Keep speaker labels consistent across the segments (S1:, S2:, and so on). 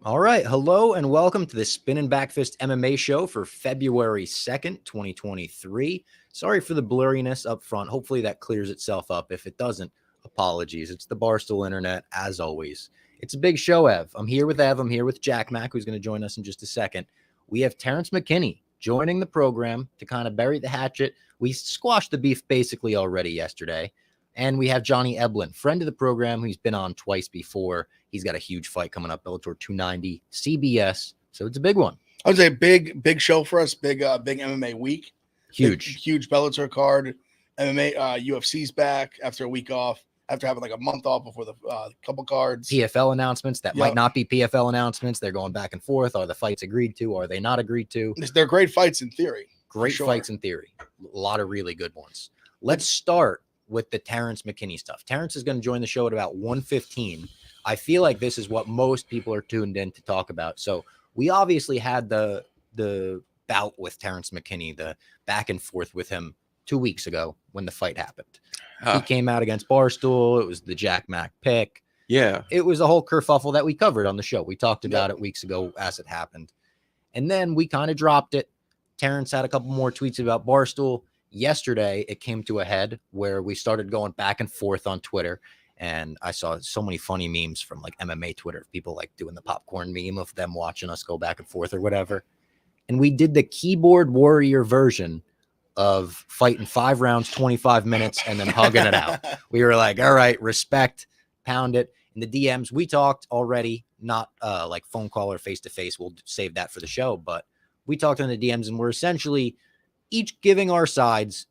S1: All right. Hello and welcome to the Spinnin Backfist MMA show for February 2nd, 2023. Sorry for the blurriness up front. Hopefully that clears itself up. If it doesn't, apologies. It's the Barstool Internet, as always. It's a big show, Ev. I'm here with Ev. I'm here with Jack Mack, who's going to join us in just a second. We have Terrance Mckinney joining the program to kind of bury the hatchet. We squashed the beef basically already yesterday. And we have Johnny Eblen, friend of the program, who's been on twice before. He's got a huge fight coming up, Bellator 290, CBS. So it's a big one.
S2: I would say big show for us. Big MMA week. Huge Bellator card. MMA UFC's back after a week off. After having like a month off before the couple cards.
S1: PFL announcements that might not be PFL announcements. They're going back and forth. Are the fights agreed to? Are they not agreed to?
S2: They're great fights in theory.
S1: Great fights in theory. A lot of really good ones. Let's start with the Terrance Mckinney stuff. Terrance is going to join the show at about 1:15. I feel like this is what most people are tuned in to talk about. So we obviously had the bout with Terrance Mckinney, the back and forth with him 2 weeks ago when the fight happened. He came out against Barstool. It was the Jack Mack pick.
S3: Yeah.
S1: It was a whole kerfuffle that we covered on the show. We talked about it weeks ago as it happened. And then we kind of dropped it. Terrance had a couple more tweets about Barstool. Yesterday, it came to a head where we started going back and forth on Twitter. And I saw so many funny memes from like MMA Twitter, people like doing the popcorn meme of them watching us go back and forth or whatever. And we did the keyboard warrior version of fighting 5 rounds, 25 minutes, and then hugging it out. We were like, all right, respect, pound it. In the DMs, we talked already, not like phone call or face-to-face. We'll save that for the show. But we talked in the DMs, and we're essentially each giving our sides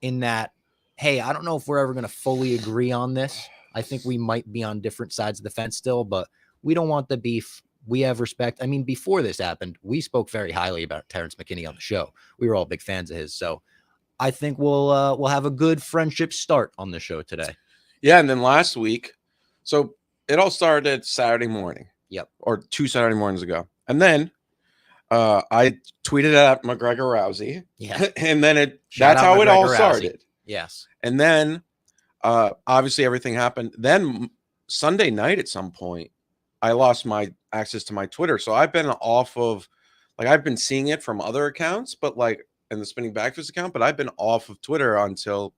S1: in that, hey, I don't know if we're ever going to fully agree on this. I think we might be on different sides of the fence still, but we don't want the beef. We have respect. I mean, before this happened, we spoke very highly about Terrance Mckinney on the show. We were all big fans of his. So I think we'll have a good friendship start on the show today.
S3: Yeah, and then last week, so it all started Saturday morning.
S1: Yep.
S3: Or 2 Saturday mornings ago. And then I tweeted at McGregor Rousey.
S1: Yeah.
S3: And then that's how it all started.
S1: Yes.
S3: And then obviously everything happened. Then Sunday night at some point, I lost my access to my Twitter. So I've been off of, like, I've been seeing it from other accounts, but like in the Spinning Backfist account, but I've been off of Twitter until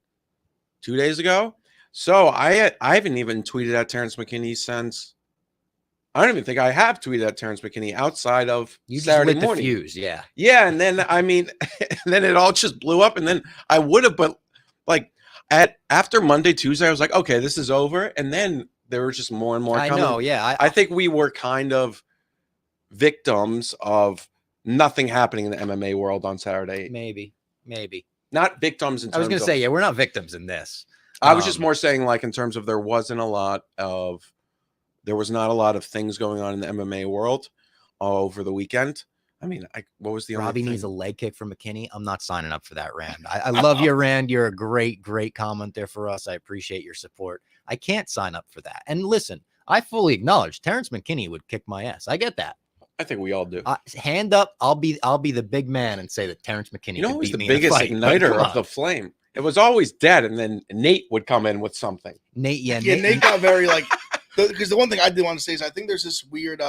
S3: 2 days ago. So I haven't even tweeted at Terrance Mckinney since, I don't even think I have tweeted at Terrance Mckinney outside of Saturday morning.
S1: The fuse, yeah.
S3: Yeah, and then, I mean, and then it all just blew up, and then I would have, but like after Monday, Tuesday, I was like, okay, this is over, and then there were just more and more coming.
S1: I know, yeah.
S3: I think we were kind of victims of nothing happening in the MMA world on Saturday.
S1: Maybe.
S3: Not victims in terms of...
S1: I was going to say, yeah, we're not victims in this.
S3: I was just more saying, like, in terms of there was not a lot of things going on in the MMA world over the weekend. I mean, what was the
S1: Robbie needs a leg kick from McKinney. I'm not signing up for that, Rand. I love you, Rand. You're a great commenter for us. I appreciate your support. I can't sign up for that. And listen, I fully acknowledge Terrance Mckinney would kick my ass. I get that.
S3: I think we all do.
S1: Hand up. I'll be the big man and say that Terrance McKinney.
S3: You know, who's the biggest igniter of the flame? It was always dead, and then Nate would come in with something.
S1: Nate
S2: got very like, because the one thing I did want to say is I think there's this weird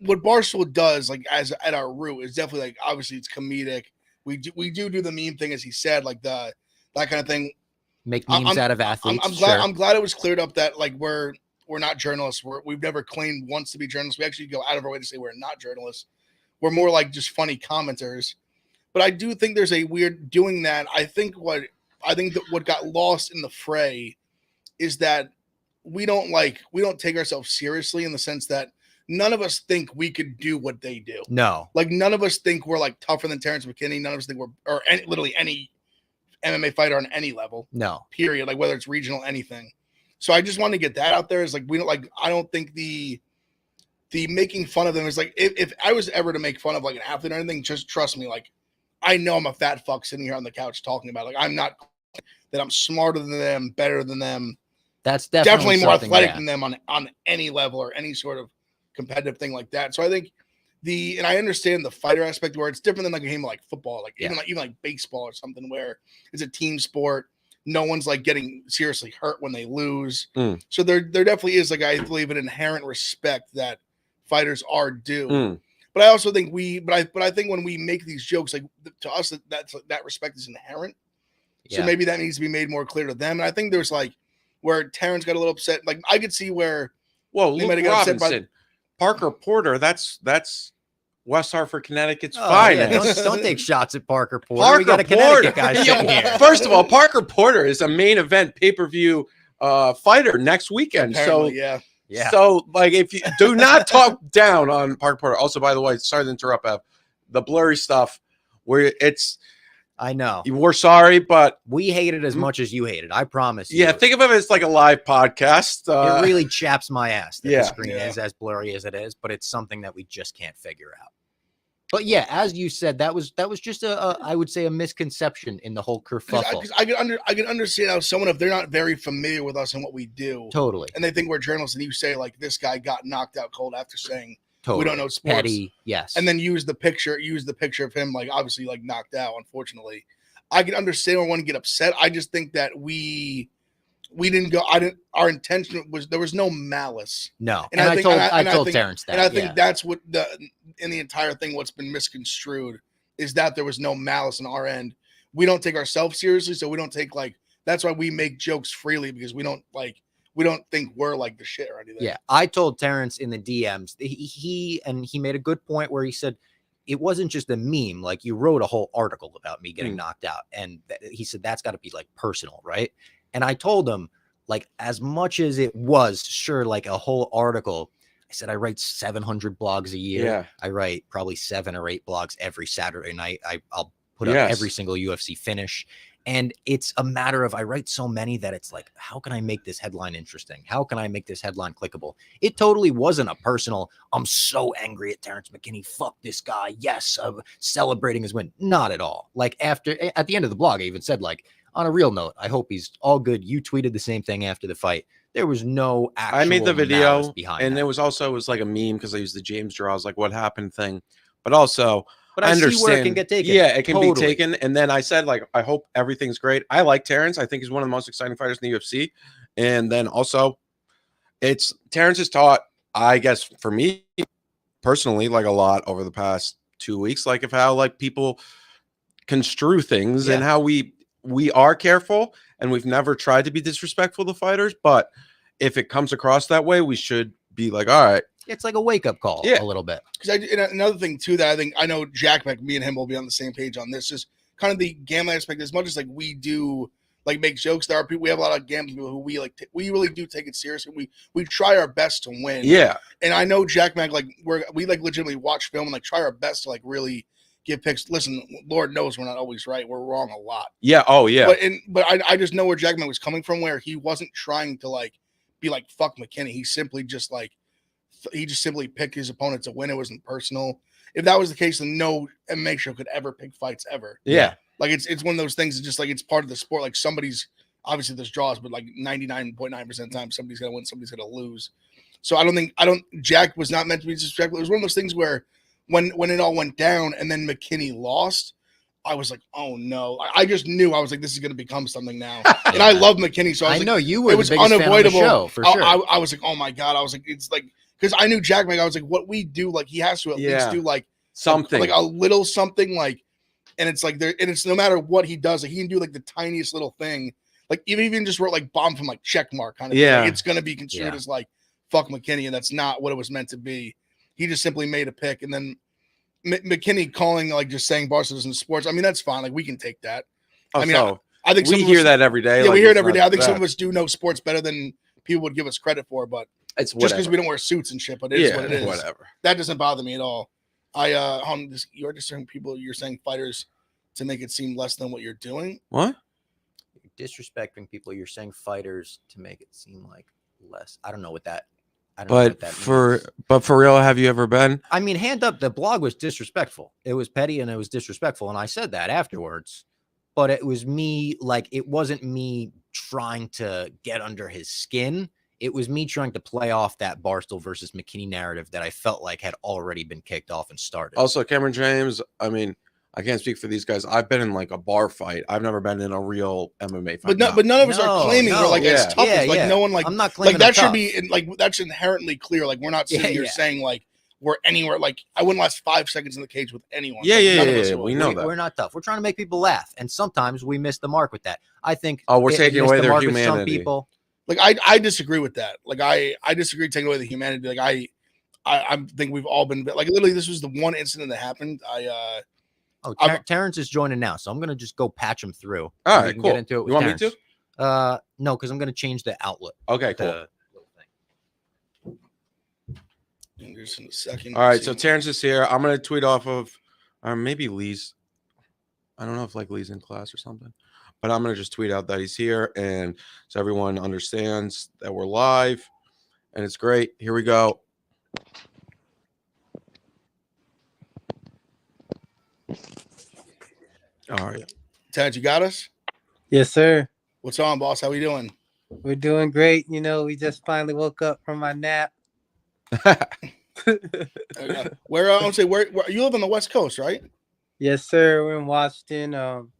S2: what Barstool does, like, as at our root, is definitely like, obviously it's comedic. We do the meme thing, as he said, like that kind of thing.
S1: Make memes out of athletes.
S2: I'm glad it was cleared up that, like, we're not journalists. We've never claimed once to be journalists. We actually go out of our way to say we're not journalists. We're more like just funny commenters. But I do think there's a weird doing that. I think that what got lost in the fray is that we don't take ourselves seriously, in the sense that none of us think we could do what they do.
S1: No.
S2: Like, none of us think we're like tougher than Terrance McKinney. None of us think literally any MMA fighter on any level.
S1: No.
S2: Period. Like, whether it's regional, anything. So I just want to get that out there. Is like, I don't think the making fun of them is like, if I was ever to make fun of like an athlete or anything, just trust me, like, I know I'm a fat fuck sitting here on the couch talking about it. Like, I'm not that I'm smarter than them, better than them.
S1: That's
S2: definitely more athletic than them on any level or any sort of competitive thing like that. So I think and I understand the fighter aspect, where it's different than like a game of like football, like even like baseball or something, where it's a team sport. No one's like getting seriously hurt when they lose. So there definitely is, like, I believe, an inherent respect that fighters are due.
S3: Mm.
S2: But I also think I think when we make these jokes, like to us, that respect is inherent. So maybe that needs to be made more clear to them. And I think there's like where Terrance got a little upset. Like I could see where.
S3: Whoa, Luke Robinson, Parker Porter. That's West Hartford, Connecticut's finest.
S1: Don't take shots at Parker Porter. We got a Connecticut guy sitting here.
S3: First of all, Parker Porter is a main event pay-per-view fighter next weekend.
S2: Apparently,
S3: so
S2: yeah.
S3: So like, if you do not talk down on Parker Porter. Also, by the way, sorry to interrupt, Ev, the blurry stuff where it's.
S1: I know.
S3: We're sorry, but
S1: we hate it as much as you hate it. I promise you.
S3: Yeah, think of it as like a live podcast.
S1: It really chaps my ass that the screen
S2: is
S1: as blurry as it is, but it's something that we just can't figure out. But yeah, as you said, that was just I would say a misconception in the whole kerfuffle.
S2: I can understand how someone, if they're not very familiar with us and what we do,
S1: totally,
S2: and they think we're journalists, and you say like this guy got knocked out cold after saying.
S1: Totally.
S2: We don't know sports.
S1: Petty, yes.
S2: And then use the picture of him, like obviously like knocked out, unfortunately. I can understand when one get upset. I just think that we didn't go, our intention was, there was no malice.
S1: No.
S2: And
S1: I told Terrance that.
S2: And I think that's what in the entire thing, what's been misconstrued is that there was no malice on our end. We don't take ourselves seriously. So we don't take that's why we make jokes freely, because we don't think we're like the shit or anything.
S1: Yeah, I told Terrance in the DMs, he made a good point where he said it wasn't just a meme. Like, you wrote a whole article about me getting knocked out, and he said that's got to be like personal, right? And I told him, like, as much as it was sure like a whole article, I said I write 700 blogs a year.
S3: Yeah.
S1: I write probably 7 or 8 blogs every Saturday night. I'll put up every single UFC finish. And it's a matter of, I write so many that it's like, how can I make this headline interesting? How can I make this headline clickable? It totally wasn't a personal, I'm so angry at Terrance McKinney. Fuck this guy. Yes, I'm celebrating his win. Not at all. Like, at the end of the blog, I even said, like, on a real note, I hope he's all good. You tweeted the same thing after the fight. There was no actual
S3: I made the video
S1: behind
S3: and
S1: that.
S3: it was like a meme because I used the James draws, like what happened thing. But also,
S1: but I understand where it can get taken.
S3: Yeah, it can be taken. And then I said, like, I hope everything's great. I like Terrance. I think he's one of the most exciting fighters in the UFC. And then also, Terrance has taught, I guess, for me personally, like a lot over the past 2 weeks, like of how like people construe things and how we are careful, and we've never tried to be disrespectful to fighters. But if it comes across that way, we should be like, all right.
S1: It's like a wake-up call a little bit.
S2: Because another thing, too, that I know Jack, like me and him will be on the same page on this, just kind of the gambling aspect. As much as like we do like make jokes, there are people, we have a lot of gambling people who we really do take it seriously. We try our best to win.
S3: Yeah. And
S2: I know Jack Mac, like we like legitimately watch film and like try our best to like really give picks. Listen, Lord knows we're not always right. We're wrong a lot.
S3: Yeah. Oh yeah.
S2: But I just know where Jack Mac was coming from, where he wasn't trying to like be like fuck McKinney. He simply just simply picked his opponent to win. It wasn't personal. If that was the case, then no MMA show could ever pick fights ever.
S3: Yeah.
S2: Like it's one of those things. It's just like it's part of the sport. Like somebody's obviously there's draws, but like 99.9% of the time somebody's gonna win, somebody's gonna lose. So Jack was not meant to be disrespectful. It was one of those things where when it all went down and then McKinney lost, I was like, oh no. I just knew. I was like, this is gonna become something now. And I love McKinney, so I know you were. It was unavoidable.
S1: Show, for sure.
S2: I was like, oh my god. I was like, it's like. Because I knew Jack Mac, I was like, what we do, like he has to at least do like
S3: something,
S2: like a little something, like, and it's like and it's no matter what he does, like he can do like the tiniest little thing, like even just wrote like bomb from like check mark kind of thing. Like, it's gonna be construed as like fuck McKinney, and that's not what it was meant to be. He just simply made a pick, and then McKinney calling like just saying Barca in sports. I mean, that's fine. Like we can take that.
S3: Oh,
S2: I mean, I think
S3: we hear that every day.
S2: Yeah,
S3: like,
S2: we hear it every day. I think some of us do know sports better than people would give us credit for, but.
S3: It's
S2: just because we don't wear suits and shit, but it is what it is.
S3: Whatever.
S2: That doesn't bother me at all. You're just saying you're saying fighters to make it seem less than what you're doing.
S3: What?
S1: You're disrespecting people. You're saying fighters to make it seem like less. I don't know what that. I don't know what that means.
S3: But for real, have you ever been?
S1: I mean, hand up. The blog was disrespectful. It was petty and it was disrespectful, and I said that afterwards. But it was me. Like, it wasn't me trying to get under his skin. It was me trying to play off that Barstool versus McKinney narrative that I felt like had already been kicked off and started.
S3: Also, Cameron James, I mean, I can't speak for these guys. I've been in like a bar fight. I've never been in a real MMA fight.
S2: But none of us are claiming we're like as tough as like no one like
S1: I'm not claiming
S2: like that should be like that's inherently clear. Like we're not sitting here saying like we're anywhere. Like I wouldn't last 5 seconds in the cage with anyone.
S3: Yeah,
S2: Like,
S3: yeah,
S2: none of
S3: yeah,
S2: us
S3: yeah.
S2: would.
S3: We know that.
S1: We're not tough. We're trying to make people laugh, and sometimes we miss the mark with that. I think.
S3: Oh, we're
S1: it
S3: taking
S1: missed
S3: away
S1: the
S3: their
S1: mark with some
S3: humanity.
S1: people.
S2: Like I disagree with that. Like I disagree taking away the humanity. Like I think we've all been like literally. This was the one incident that happened.
S1: Terrance is joining now, so I'm gonna just go patch him through.
S3: All
S1: and we
S3: right,
S1: can
S3: cool.
S1: Get into it with
S3: You want me
S1: Terrance.
S3: to?
S1: No, because I'm gonna change the outlet.
S3: Okay, cool.
S2: Just in a second.
S3: All right, so Terrance is here. I'm gonna tweet off of, or maybe Lee's. I don't know if like Lee's in class or something, but I'm gonna just tweet out that he's here, and so everyone understands that we're live, and it's great. Here we go. All right,
S2: Tad, you got us?
S4: Yes, sir.
S2: What's on, boss? How we doing?
S4: We're doing great. You know, we just finally woke up from my nap.
S2: Where you live on the West Coast, right?
S4: Yes, sir. We're in Washington.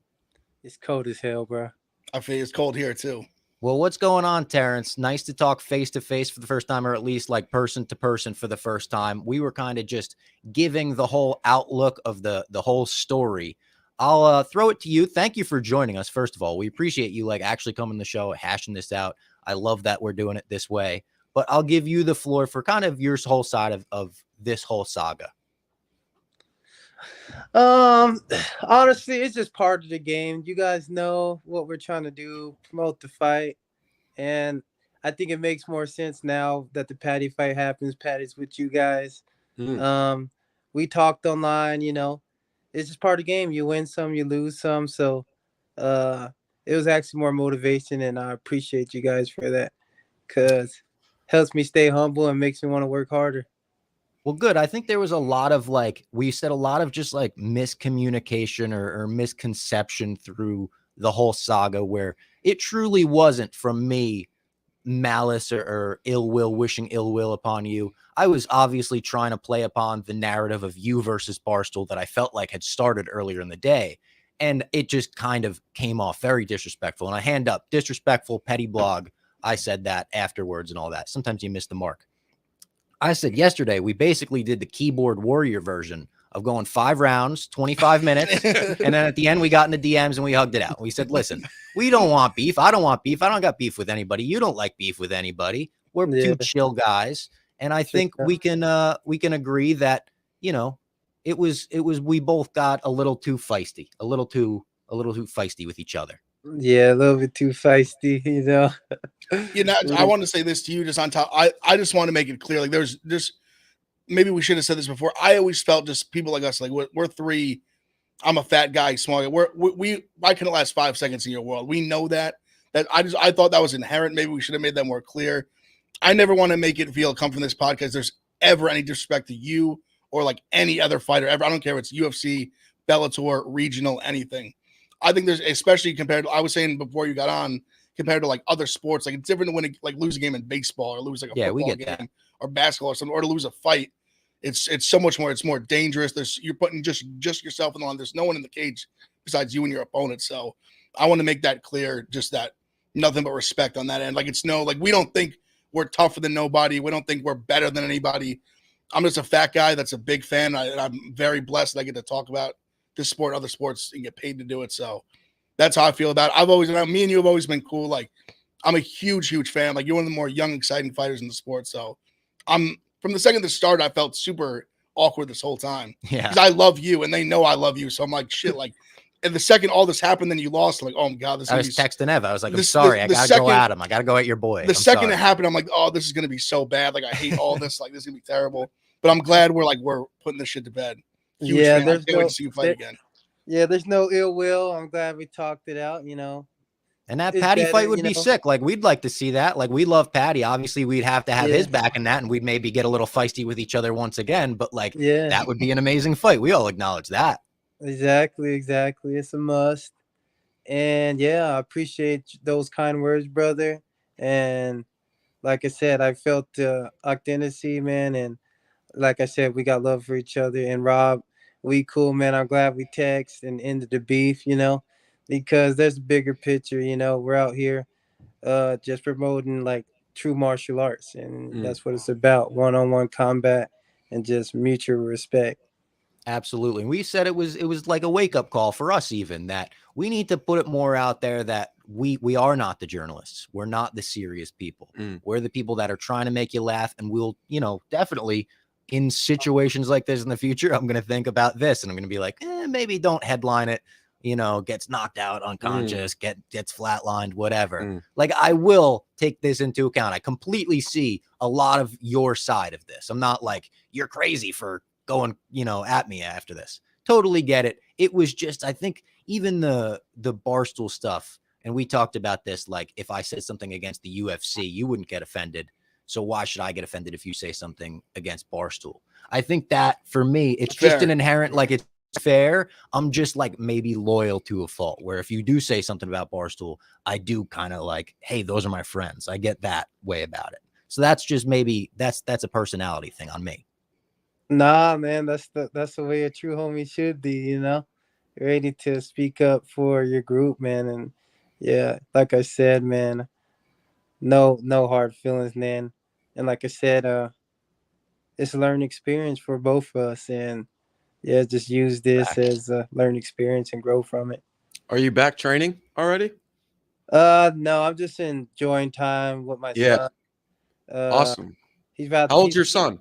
S4: It's cold as hell, bro.
S2: I feel it's cold here too.
S1: Well, what's going on, Terrance? Nice to talk face to face for the first time, or at least like person to person for the first time. We were kind of just giving the whole outlook of the whole story. I'll throw it to you. Thank you for joining us. First of all, we appreciate you like actually coming to the show, hashing this out. I love that we're doing it this way. But I'll give you the floor for kind of your whole side of this whole saga.
S4: Honestly, it's just part of the game. You guys know what we're trying to do, promote the fight. And I think it makes more sense now that the Patty fight happens. Patty's with you guys. We talked online, you know. It's just part of the game. You win some, you lose some. So it was actually more motivation, and I appreciate you guys for that, because it helps me stay humble and makes me want to work harder.
S1: Well, good. I think there was a lot of we said a lot of just like miscommunication or misconception through the whole saga, where it truly wasn't from me malice or ill will, wishing ill will upon you. I was obviously trying to play upon the narrative of you versus Barstool that I felt like had started earlier in the day. And it just kind of came off very disrespectful. And I hand up disrespectful, petty blog. I said that afterwards and all that. Sometimes you miss the mark. I said yesterday, we basically did the keyboard warrior version of going 5 rounds, 25 minutes. And then at the end, we got in the DMs and we hugged it out. We said, listen, we don't want beef. I don't want beef. I don't got beef with anybody. You don't like beef with anybody. We're two chill guys. And I think we can agree that, you know, it was, we both got a little too feisty, a little too feisty with each other.
S4: Yeah, a little bit too feisty, you know.
S2: You know, I want to say this to you just on top. I just want to make it clear. Like there's just, maybe we should have said this before. I always felt just people like us, like we're three. I'm a fat guy, small guy. I couldn't last 5 seconds in your world. We know that. I thought that was inherent. Maybe we should have made that more clear. I never want to make it feel come from this podcast there's ever any disrespect to you or like any other fighter ever. I don't care if it's UFC, Bellator, regional, anything. I think there's, especially compared to, I was saying before you got on, compared to like other sports, like it's different to win, like lose a game in baseball or lose like a football game or basketball or something, or to lose a fight. It's so much more. It's more dangerous. You're putting just yourself in the line. There's no one in the cage besides you and your opponent. So I want to make that clear. Just that nothing but respect on that end. Like we don't think we're tougher than nobody. We don't think we're better than anybody. I'm just a fat guy that's a big fan. I'm very blessed that I get to talk about this sport, other sports, and get paid to do it. So that's how I feel about it. Me and you have always been cool. Like I'm a huge fan. Like you're one of the more young, exciting fighters in the sport. So from the second that started, I felt super awkward this whole time.
S1: Yeah.
S2: Because I love you and they know I love you. So I'm like, shit, like, and the second all this happened, then you lost. Like, oh my God.
S1: I was texting Ev. I was like, I'm sorry. I got to go at him. I got to go at your boy.
S2: The second it happened, I'm like, oh, this is going to be so bad. Like, I hate all this. Like, this is going to be terrible. But I'm glad we're putting this shit to bed. Huge fan. I can't wait to see you fight again.
S4: Yeah, there's no ill will. I'm glad we talked it out, you know.
S1: And that Patty fight would be sick. Like, we'd like to see that. Like, we love Patty. Obviously, we'd have to have his back in that, and we'd maybe get a little feisty with each other once again. But, like, that would be an amazing fight. We all acknowledge that.
S4: Exactly. It's a must. And, yeah, I appreciate those kind words, brother. And, like I said, I felt the authenticity, man. And, like I said, we got love for each other. And, Rob, we cool, man. I'm glad we text and ended the beef, you know. Because there's a bigger picture, you know. We're out here just promoting like true martial arts, and that's what it's about, one-on-one combat. and just mutual respect.
S1: Absolutely. We said it was like a wake-up call for us, even that we need to put it more out there that we are not the journalists. We're not the serious people. We're the people that are trying to make you laugh, and we'll, definitely in situations like this in the future, I'm going to think about this and I'm going to be like, maybe don't headline it, gets knocked out unconscious, gets flatlined, whatever. Like, I will take this into account. I completely see a lot of your side of this. I'm not like, you're crazy for going, at me after this. Totally get it. It was just, I think even the Barstool stuff, and we talked about this, like, if I said something against the UFC, you wouldn't get offended. So why should I get offended if you say something against Barstool? I think that for me, it's just an inherent, like, it's fair. I'm just like maybe loyal to a fault, where if you do say something about Barstool, I do kind of like, hey, those are my friends. I get that way about it. So that's just maybe that's a personality thing on me.
S4: Nah, man, that's the way a true homie should be, ready to speak up for your group, man. And yeah, like I said, man, no hard feelings, man. And like I said, it's a learning experience for both of us, and yeah, just use this as a learning experience and grow from it.
S3: Are you back training already?
S4: No, I'm just enjoying time with my son.
S3: Awesome.
S4: How
S3: old's your son?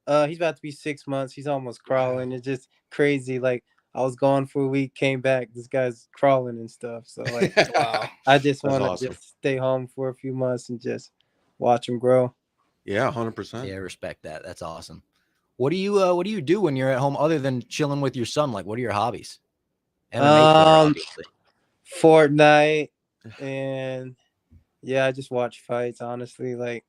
S4: He's about to be 6 months. He's almost crawling. It's just crazy. Like, I was gone for a week, came back. This guy's crawling and stuff. So like,
S2: Wow.
S4: I just want to just stay home for a few months and just watch him grow.
S3: Yeah, 100%.
S1: Yeah, respect that. That's awesome. What do you do when you're at home other than chilling with your son? Like, what are your hobbies? MMA player,
S4: Fortnite, and yeah, I just watch fights. Honestly, like,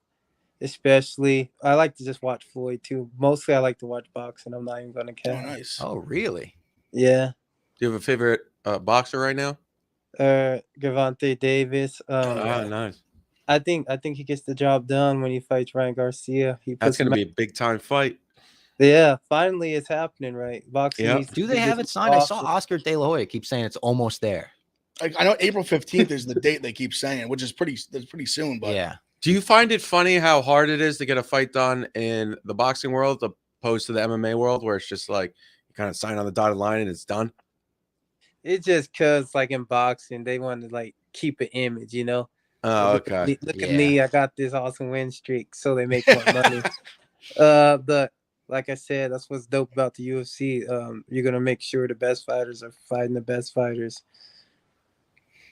S4: especially I like to just watch Floyd too. Mostly, I like to watch boxing. I'm not even gonna count.
S2: Oh, nice.
S1: Oh, really?
S4: Yeah.
S3: Do you have a favorite boxer right now?
S4: Gervonta Davis.
S3: Nice.
S4: I think he gets the job done when he fights Ryan Garcia.
S3: That's going to be a big time fight.
S4: Yeah, finally it's happening, right? Boxing.
S3: Yeah.
S1: Do they have it signed? Awesome. I saw Oscar De La Hoya keep saying it's almost there.
S2: Like, I know April 15th is the date they keep saying, which is pretty soon. But
S1: yeah.
S3: Do you find it funny how hard it is to get a fight done in the boxing world opposed to the MMA world, where it's just like you kind of sign on the dotted line and it's done?
S4: It's just because, like, in boxing, they want to like keep an image,
S3: Oh, okay.
S4: Look at me, I got this awesome win streak, so they make more money. But like I said, that's what's dope about the UFC. You're gonna make sure the best fighters are fighting the best fighters.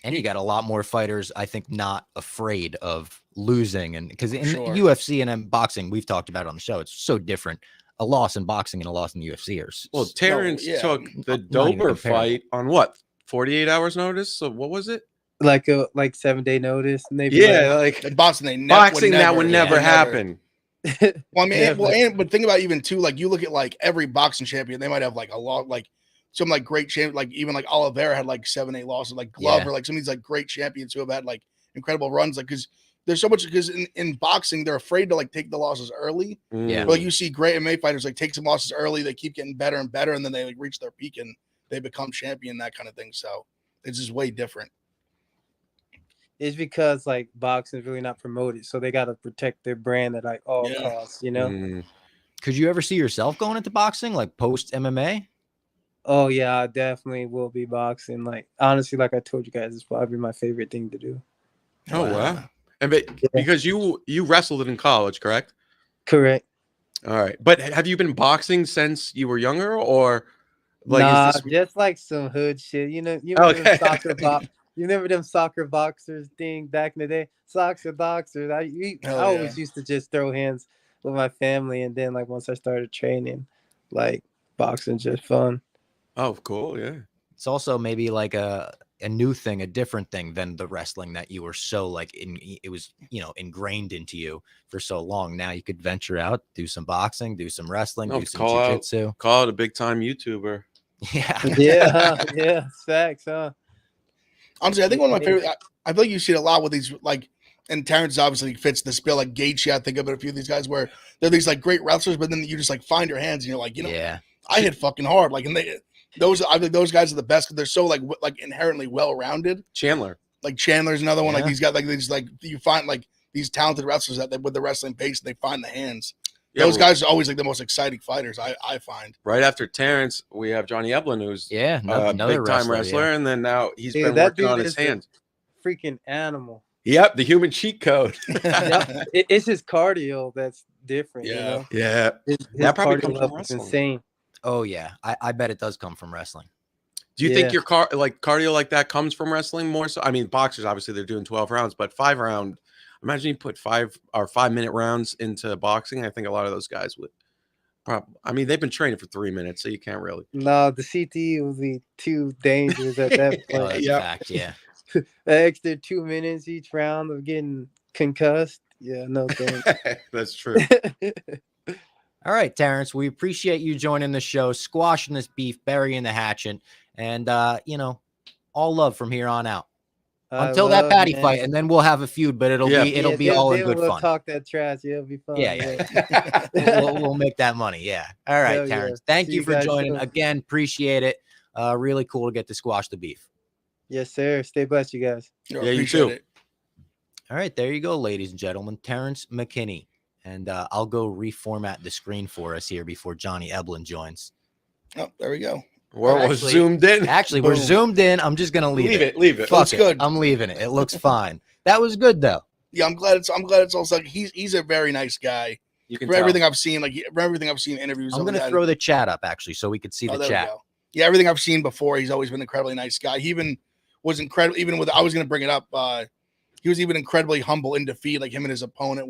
S1: And you got a lot more fighters, I think, not afraid of losing. And because in UFC and boxing, we've talked about it on the show, it's so different. A loss in boxing and a loss in the UFC are.
S3: Well, Terrance took the Dober fight on what, 48 hours notice? So what was it?
S4: Like 7-day notice, maybe.
S3: Yeah, like
S2: boxing.
S3: That would never happen.
S2: Well, I mean, but think about even too. Like, you look at like every boxing champion, they might have like a lot, like some like great champion, like even like Oliveira had like 7-8 losses, like Glover, like some of these like great champions who have had like incredible runs, like because there's so much, because in boxing they're afraid to like take the losses early.
S1: Yeah,
S2: but like, you see great MMA fighters like take some losses early, they keep getting better and better, and then they like reach their peak and they become champion, that kind of thing. So it's just way different.
S4: It's because like boxing is really not promoted, so they got to protect their brand at like all costs,
S1: Could you ever see yourself going into boxing, like post MMA?
S4: Oh yeah, I definitely will be boxing. Like, honestly, like I told you guys, it's probably my favorite thing to do.
S3: Oh wow! And because you wrestled it in college, correct?
S4: Correct.
S3: All right, but have you been boxing since you were younger, or like
S4: nah, just like some hood shit?
S3: Okay.
S4: Soccer box. You remember them soccer boxers thing back in the day? Soccer boxers. I always used to just throw hands with my family, and then like once I started training, like boxing's just fun.
S3: Oh, cool. Yeah.
S1: It's also maybe like a new thing, a different thing than the wrestling that you were so like it was, ingrained into you for so long. Now you could venture out, do some boxing, do some wrestling, do some jiu-jitsu.
S3: Call it a big time YouTuber.
S4: Yeah. Facts, huh?
S2: Honestly, I think one of my favorite, I feel like you see it a lot with these, like, and Terrance obviously fits this bill, like Gaethje, I think about a few of these guys where they're these like great wrestlers, but then you just like find your hands and you're like, I hit fucking hard. Like, and I think those guys are the best because they're so like inherently well-rounded. Chandler's another one. Like, these guys, like, these, like, you find like these talented wrestlers that with the wrestling base, they find the hands.
S3: Yeah,
S2: Those guys are always like the most exciting fighters. I find.
S3: Right after Terrance, we have Johnny Eblen, who's
S1: another
S3: big time wrestler, and then now he's been
S4: that
S3: working
S4: dude
S3: on his
S4: is a
S3: hands.
S4: freaking animal.
S3: Yep, the human cheat code.
S4: Yep. It's his cardio that's different.
S2: Yeah.
S4: You know?
S3: Yeah,
S4: His
S3: that probably
S4: cardio
S3: comes from
S4: level is
S3: wrestling.
S4: insane.
S1: Oh yeah, I bet it does come from wrestling.
S3: Do you think your cardio like that comes from wrestling more so? I mean, boxers obviously they're doing 12 rounds, but 5-round. Imagine you put 5-minute rounds into boxing. I think a lot of those guys would. I mean, they've been training for 3 minutes, so you can't really.
S4: No, the CTE would be too dangerous at that
S1: Oh,
S4: point.
S1: that's a fact. Yeah.
S4: The extra 2 minutes each round of getting concussed. Yeah, no thanks.
S3: That's true.
S1: All right, Terrance, we appreciate you joining the show, squashing this beef, burying the hatchet, and all love from here on out. Until that Patty fight, and then we'll have a feud, but it'll be all in good
S4: we'll
S1: fun.
S4: Talk that trash. Yeah, it'll be fun.
S1: Yeah. we'll make that money. Yeah. All right,
S4: Hell
S1: Terrance.
S4: yeah.
S1: Thank
S4: See
S1: you
S4: you
S1: for
S4: guys
S1: joining
S4: soon.
S1: again. Appreciate it. Really cool to get to squash the beef.
S4: Yes, sir. Stay blessed, you guys.
S3: Yeah, you too.
S2: It.
S1: All right, there you go, ladies and gentlemen. Terrance Mckinney. And I'll go reformat the screen for us here before Johnny Eblen joins.
S2: Oh, there we go.
S3: We're zoomed in.
S1: Actually, we're zoomed in. I'm just gonna leave it.
S3: Leave it.
S1: Fuck
S2: Looks
S1: it.
S2: good.
S1: I'm leaving it. It looks fine. That was good though.
S2: Yeah, I'm glad it's also like he's a very nice guy.
S3: You can
S2: For
S3: tell.
S2: everything I've seen, in interviews.
S1: I'm gonna throw the chat up actually, so we could see the
S2: there we
S1: chat.
S2: go. Yeah, everything I've seen before, he's always been an incredibly nice guy. He even was incredible. Even with I was gonna bring it up. He was even incredibly humble in defeat. Like him and his opponent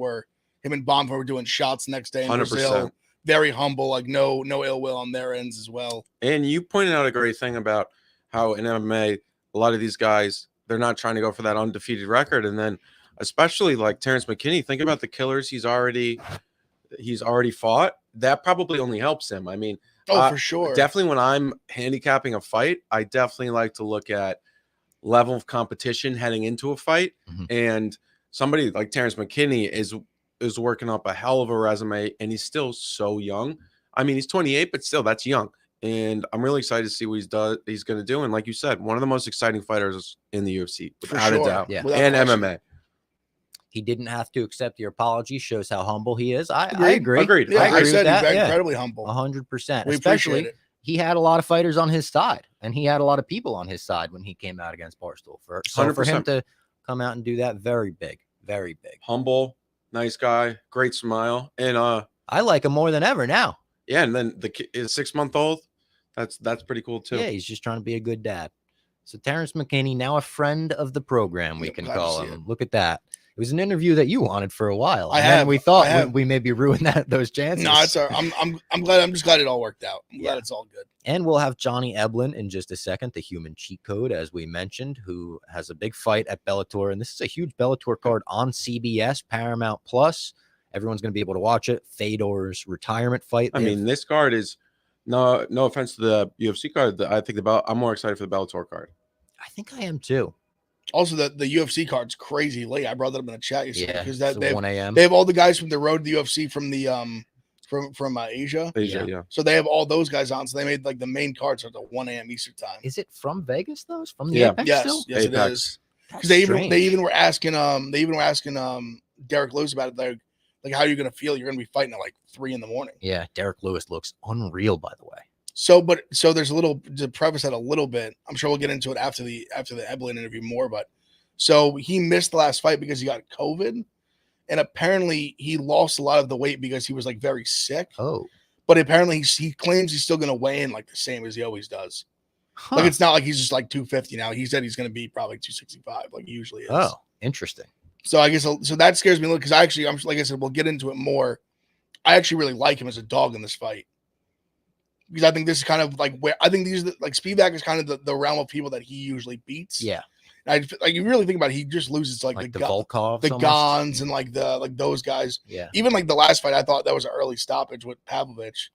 S2: him and Bonfa were doing shots the next day in
S3: 100%.
S2: Brazil. Very humble, like no ill will on their ends as well.
S3: And you pointed out a great thing about how in MMA, a lot of these guys, they're not trying to go for that undefeated record. And then especially like Terrance Mckinney, think about the killers he's already fought. That probably only helps him. I mean,
S2: for sure.
S3: Definitely when I'm handicapping a fight, I definitely like to look at level of competition heading into a fight.
S1: Mhm.
S3: And somebody like Terrance Mckinney is working up a hell of a resume, and he's still so young. I mean, he's 28, but still, that's young. And I'm really excited to see what he's going to do. And like you said, one of the most exciting fighters in the UFC, without a doubt,
S1: Yeah.
S3: and MMA.
S1: He didn't have to accept the apology. Shows how humble he is. I
S2: Agreed.
S1: agree.
S3: Agreed.
S2: Yeah,
S1: I
S2: I
S1: agree with
S2: said
S1: that.
S2: he's
S1: Yeah.
S2: incredibly humble.
S1: 100%.
S2: We
S1: Especially
S2: appreciate it.
S1: he had a lot of fighters on his side, and he had a lot of people on his side when he came out against Barstool. For him
S3: 100%.
S1: to come out and do that, very big, very big.
S3: Humble, nice guy, great smile, and
S1: I like him more than ever now.
S3: yeah, and then the kid is 6-month-old. That's pretty cool too.
S1: Yeah, he's just trying to be a good dad. So Terrance McKinney, now a friend of the program, we
S2: Yep,
S1: can
S2: glad to
S1: call
S2: see
S1: him.
S2: it.
S1: Look at that. It was an interview that you wanted for a while.
S2: I
S1: and then
S2: have.
S1: we
S2: I
S1: thought
S2: have.
S1: we maybe ruined those chances.
S2: No, it's I'm glad. I'm just glad it all worked out. I'm glad it's all good.
S1: And we'll have Johnny Eblen in just a second, the human cheat code, as we mentioned, who has a big fight at Bellator. And this is a huge Bellator card on CBS, Paramount Plus. Everyone's going to be able to watch it. Fedor's retirement fight.
S3: I mean, this card is no offense to the UFC card. I think I'm more excited for the Bellator card.
S1: I think I am too.
S2: Also, the UFC card's crazy late. I brought that up in the chat yesterday because
S1: it's
S2: they
S1: 1 a.m.
S2: have all the guys from the road to the UFC from the from Asia.
S3: Asia, yeah.
S2: So they have all those guys on. So they made like the main cards at the 1 a.m. Eastern time.
S1: Is it from Vegas though? It's from the
S3: Yeah.
S1: Apex
S2: Yes,
S1: still?
S2: yes, it
S3: Apex.
S2: is.
S1: That's
S2: Because they even
S1: strange.
S2: were asking Derek Lewis about it. They're like, how are you going to feel? You're going to be fighting at like 3 a.m.
S1: Yeah, Derek Lewis looks unreal, by the way.
S2: So there's a little to preface that a little bit. I'm sure we'll get into it after the Eblen interview more. But so he missed the last fight because he got COVID, and apparently he lost a lot of the weight because he was like very sick.
S1: Oh,
S2: But apparently he claims he's still going to weigh in like the same as he always does.
S1: huh.
S2: Like it's not like he's just like 250 now. He said he's going to be probably 265 like he usually is.
S1: Oh, interesting.
S2: So I guess so that scares me a little because I'm like I said, we'll get into it more. I actually really like him as a dog in this fight. Because I think this is kind of like where I think these like Spivak is kind of the realm of people that he usually beats.
S1: Yeah,
S2: And like you really think about it, he just loses to
S1: like the Volkov,
S2: the Gons and like those guys.
S1: Yeah.
S2: Even like the last fight, I thought that was an early stoppage with Pavlovich.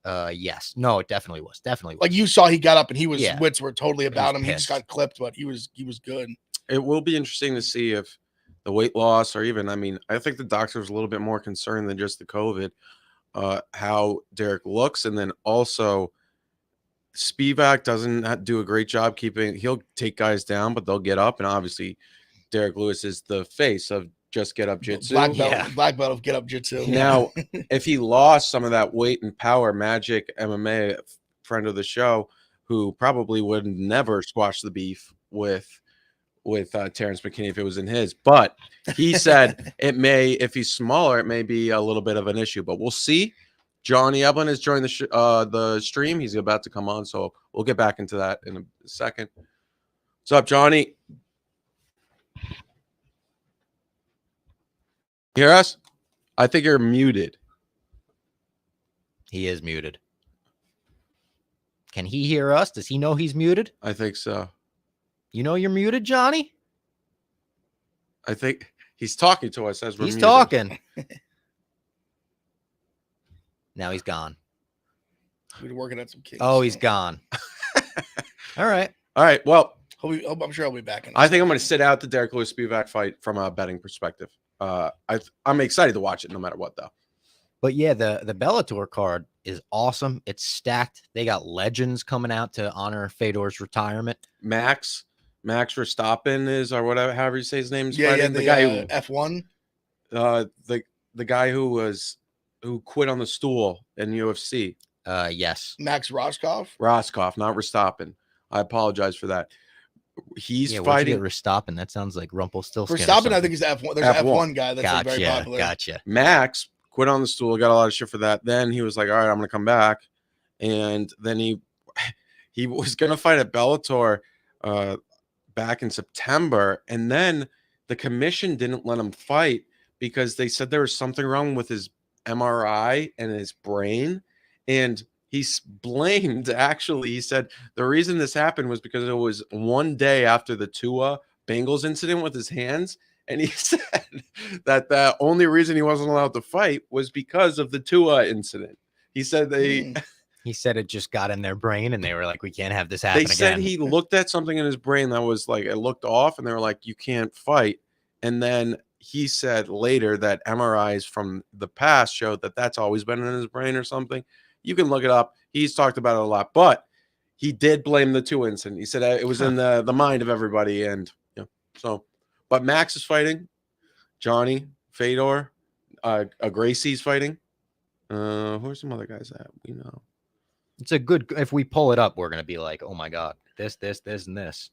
S1: Yes. No, it definitely was. Definitely was.
S2: Like you saw, he got up and he was
S1: Yeah.
S2: wits were totally about
S1: was
S2: him. He just
S1: pissed.
S2: got clipped, but he was good.
S3: It will be interesting to see if the weight loss or even, I mean, I think the doctor's a little bit more concerned than just the COVID, how Derek looks. And then also Spivak doesn't do a great job he'll take guys down, but they'll get up. And obviously Derek Lewis is the face of just get up jitsu.
S2: Black belt of get up jitsu.
S3: Now, if he lost some of that weight and power, Magic MMA, friend of the show, who probably would never squash the beef with Terrance Mckinney if it was in his, but he said it may, if he's smaller, it may be a little bit of an issue, but we'll see. Johnny Eblen has joined the stream. He's about to come on, so we'll get back into that in a second. What's up, Johnny? You hear us? I think you're muted.
S1: He is muted. Can he hear us? Does he know he's muted?
S3: I think so.
S1: You know you're muted, Johnny?
S3: I think he's talking to us as we're
S1: He's
S3: muted.
S1: talking. Now he's gone.
S2: We're working at some kinks.
S1: Oh, he's gone. All right.
S3: All right. Well,
S2: I'm sure I'll be back.
S3: I think I'm going to sit out the Derek Lewis Spivak fight from a betting perspective. I'm excited to watch it no matter what, though.
S1: But yeah, the Bellator card is awesome. It's stacked. They got legends coming out to honor Fedor's retirement.
S3: Max Verstappen is, or whatever, however you say his name is.
S2: Yeah,
S3: the guy who
S2: F1.
S3: The guy who quit on the stool in UFC.
S1: Yes.
S2: Max Roscoff,
S3: not Verstappen. I apologize for that. He's
S1: fighting.
S3: fighting
S1: Verstappen. That sounds like Rumpelstiltskin.
S2: Verstappen, I think he's the F1. There's an F1 guy that's like very popular.
S1: Gotcha.
S3: Max quit on the stool, got a lot of shit for that. Then he was like, all right, I'm going to come back. And then he was going to fight at Bellator back in September. And then the commission didn't let him fight because they said there was something wrong with his MRI and his brain. And he's blamed, actually, he said the reason this happened was because it was one day after the Tua Bengals incident with his hands. And he said that the only reason he wasn't allowed to fight was because of the Tua incident. He said
S1: He said it just got in their brain and they were like, we can't have this happen
S3: again. They said
S1: again.
S3: he looked at something in his brain that was like, it looked off, and they were like, you can't fight. And then he said later that MRIs from the past showed that that's always been in his brain or something. You can look it up. He's talked about it a lot, but he did blame the Tua incident. He said it was in the mind of everybody. And but Max is fighting. Johnny, Fedor, Gracie's fighting. Where's some other guys at? We know.
S1: It's a good, if we pull it up, we're going to be like, oh my God, this, and this.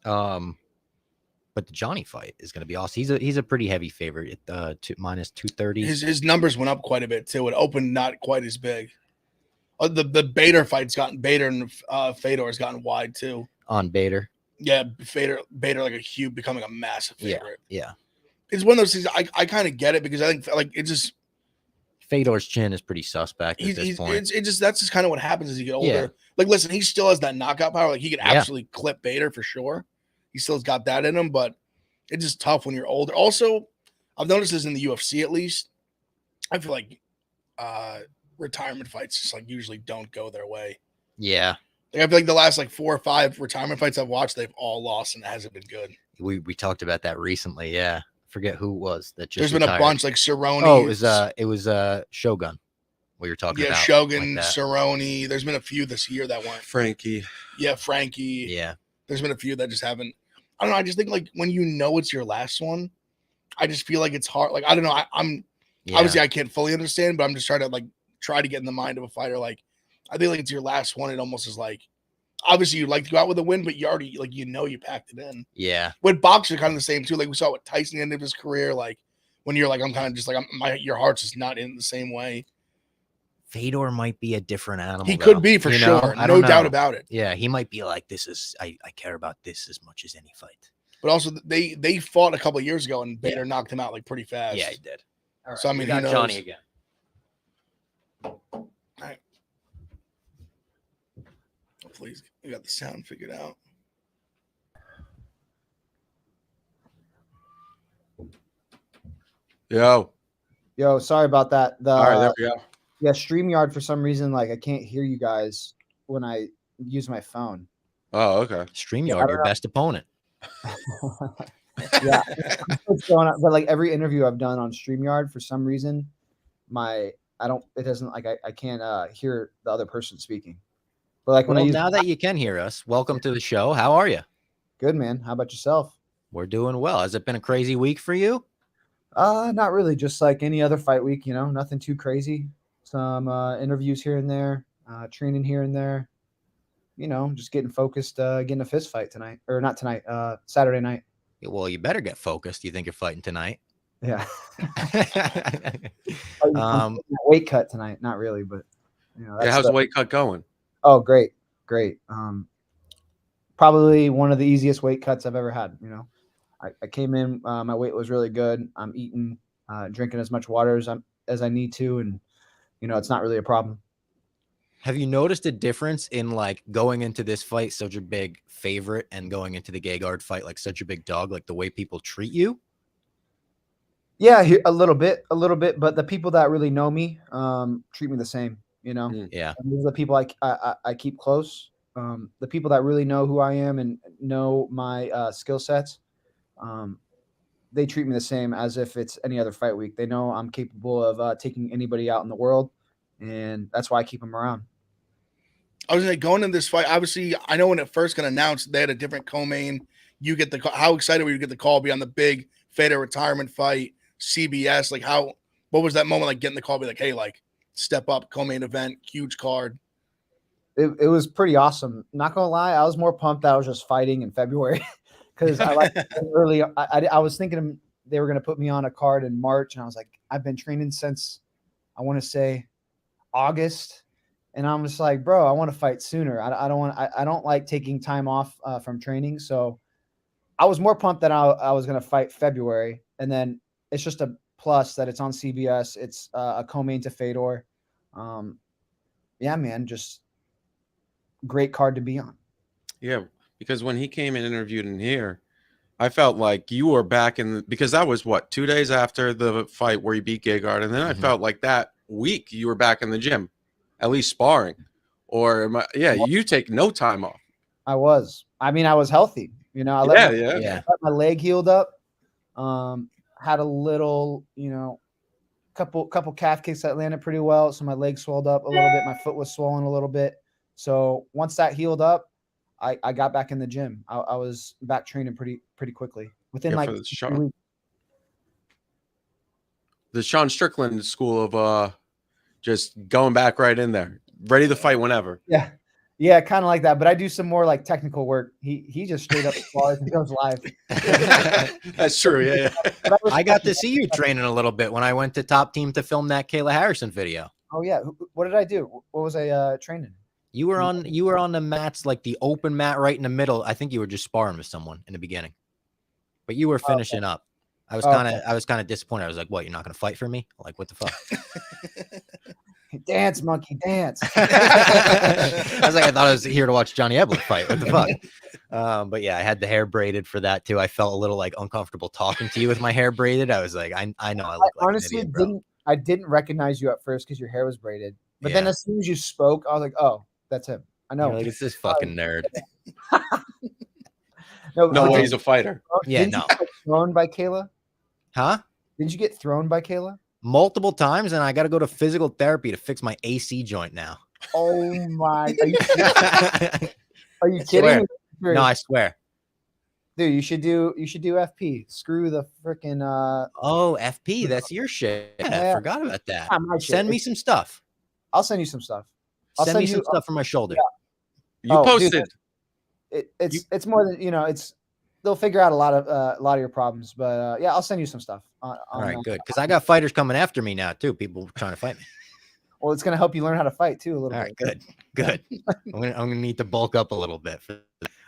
S1: But the Johnny fight is going to be awesome. He's a pretty heavy favorite at minus 230.
S2: His numbers went up quite a bit too. It opened not quite as big. The Bader fight's gotten Bader and Fedor has gotten wide too.
S1: On Bader.
S2: Yeah, Bader like a huge, becoming a massive favorite.
S1: Yeah.
S2: It's one of those things I kind of get it because I think like it just
S1: Fedor's chin is pretty suspect at this point.
S2: That's just kind of what happens as you get older.
S1: Yeah.
S2: Like, listen, he still has that knockout power. Like he could absolutely clip Bader for sure. He still's got that in him, but it's just tough when you're older. Also, I've noticed this in the UFC at least. I feel like retirement fights just like usually don't go their way.
S1: Yeah.
S2: Like I feel like the last like 4 or 5 retirement fights I've watched, they've all lost and it hasn't been good.
S1: We talked about that recently. Yeah. Forget who it was that just
S2: There's been
S1: retired.
S2: a bunch like Cerrone.
S1: Oh, it was Shogun. What you're talking about.
S2: Yeah, Shogun, like Cerrone. There's been a few this year that went.
S3: Frankie.
S2: Yeah, Frankie.
S1: Yeah.
S2: There's been a few that just haven't. I don't know. I just think like when you know it's your last one, I just feel like it's hard. Like I don't know. I'm obviously I can't fully understand, but I'm just trying to get in the mind of a fighter. Like I think like it's your last one. It almost is like obviously you'd like to go out with a win, but you already like you packed it in.
S1: Yeah.
S2: With boxing, kind of the same too. Like we saw with Tyson end of his career. Like when you're like I'm kind of just like your heart's just not in the same way.
S1: Fedor might be a different animal.
S2: He could be for sure. No doubt about it.
S1: Yeah, he might be like, this is I care about this as much as any fight.
S2: But also they fought a couple of years ago and Bader knocked him out like pretty fast.
S1: Yeah, he did. All right.
S2: So I mean,
S1: we got Johnny again.
S2: All right. Please, we got the sound figured out.
S5: Yo, sorry about that.
S3: All right, there we go.
S5: Yeah, StreamYard for some reason, like I can't hear you guys when I use my phone.
S3: Oh, okay.
S1: StreamYard, your best opponent.
S5: Yeah, what's going on? But like every interview I've done on StreamYard, for some reason, I can't hear the other person speaking. But like
S1: now that you can hear us, welcome to the show. How are you?
S5: Good, man. How about yourself?
S1: We're doing well. Has it been a crazy week for you?
S5: Not really. Just like any other fight week, nothing too crazy. Some interviews here and there, training here and there. Just getting focused, getting a fist fight tonight, or not tonight, Saturday night.
S1: Well, you better get focused. You think you're fighting tonight?
S5: Yeah. Weight cut tonight. Not really, but
S3: how's the weight cut going?
S5: Oh, great. Probably one of the easiest weight cuts I've ever had. I came in, my weight was really good. I'm eating, drinking as much water as I need to, and it's not really a problem.
S1: Have you noticed a difference in like going into this fight such a big favorite and going into the Gegard fight like such a big dog, like the way people treat you?
S5: Yeah, a little bit, but the people that really know me treat me the same.
S1: Yeah.
S5: And these are the people I keep close. The people that really know who I am and know my skill sets, they treat me the same as if it's any other fight week. They know I'm capable of taking anybody out in the world, and that's why I keep them around.
S2: I was going into this fight. Obviously, I know when it first got announced, they had a different co-main. You get the call. How excited were you to get the call? Be on the big Fedor retirement fight, CBS. Like what was that moment like? Getting the call, be like, hey, like step up, co-main event, huge card.
S5: It was pretty awesome. Not gonna lie, I was more pumped that I was just fighting in February because I like early. I was thinking they were gonna put me on a card in March, and I was like, I've been training since I want to say August. And I'm just like, bro, I want to fight sooner. I don't like taking time off from training. So I was more pumped that I was going to fight February. And then it's just a plus that it's on CBS. It's a co-main to Fedor. Yeah, man, just great card to be on.
S3: Yeah, because when he came and interviewed in here, I felt like you were back because that was 2 days after the fight where you beat Gegard. And then I felt like that week you were back in the gym. At least sparring, or you take no time off.
S5: I was healthy. I let my leg healed up. Had a little, couple calf kicks that landed pretty well. So my leg swelled up a little bit. My foot was swollen a little bit. So once that healed up, I got back in the gym. I was back training pretty quickly within
S3: the Sean Strickland school of just going back right in there, ready to fight whenever.
S5: Yeah, kind of like that. But I do some more like technical work. He just straight up spars and goes live.
S3: That's true. Yeah.
S1: I got to see you training a little bit when I went to Top Team to film that Kayla Harrison video.
S5: Oh yeah, what did I do? What was I training?
S1: You were on the mats, like the open mat right in the middle. I think you were just sparring with someone in the beginning, but you were finishing up. I was kind of disappointed. I was like, "What? You're not going to fight for me? Like, what the fuck?"
S5: Dance, monkey, dance.
S1: I was like, I thought I was here to watch Johnny Eblen fight. What the fuck? But yeah, I had the hair braided for that too. I felt a little like uncomfortable talking to you with my hair braided. I was like, I know I look like
S5: honestly
S1: an idiot,
S5: I didn't recognize you at first because your hair was braided. But then as soon as you spoke, I was like, oh, that's him. I know.
S1: You're like, it's this fucking nerd.
S3: No way he's a fighter.
S5: Didn't you get thrown by Kayla?
S1: Huh?
S5: Didn't you get thrown by Kayla?
S1: Multiple times, and I got to go to physical therapy to fix my AC joint now.
S5: Oh my! Are you kidding?
S1: No, I swear.
S5: Dude, you should do FP. Screw the freaking
S1: Oh, FP, that's your shit. I forgot about that. Send me some stuff.
S5: I'll send you some stuff.
S1: Send me some stuff for my shoulder.
S3: Yeah. You posted.
S5: Dude, it's more than they'll figure out a lot of your problems, but yeah, I'll send you some stuff.
S1: All right, good, because I got fighters coming after me now too. People trying to fight me.
S5: Well, it's gonna help you learn how to fight too a little bit.
S1: All right, good. I'm gonna need to bulk up a little bit.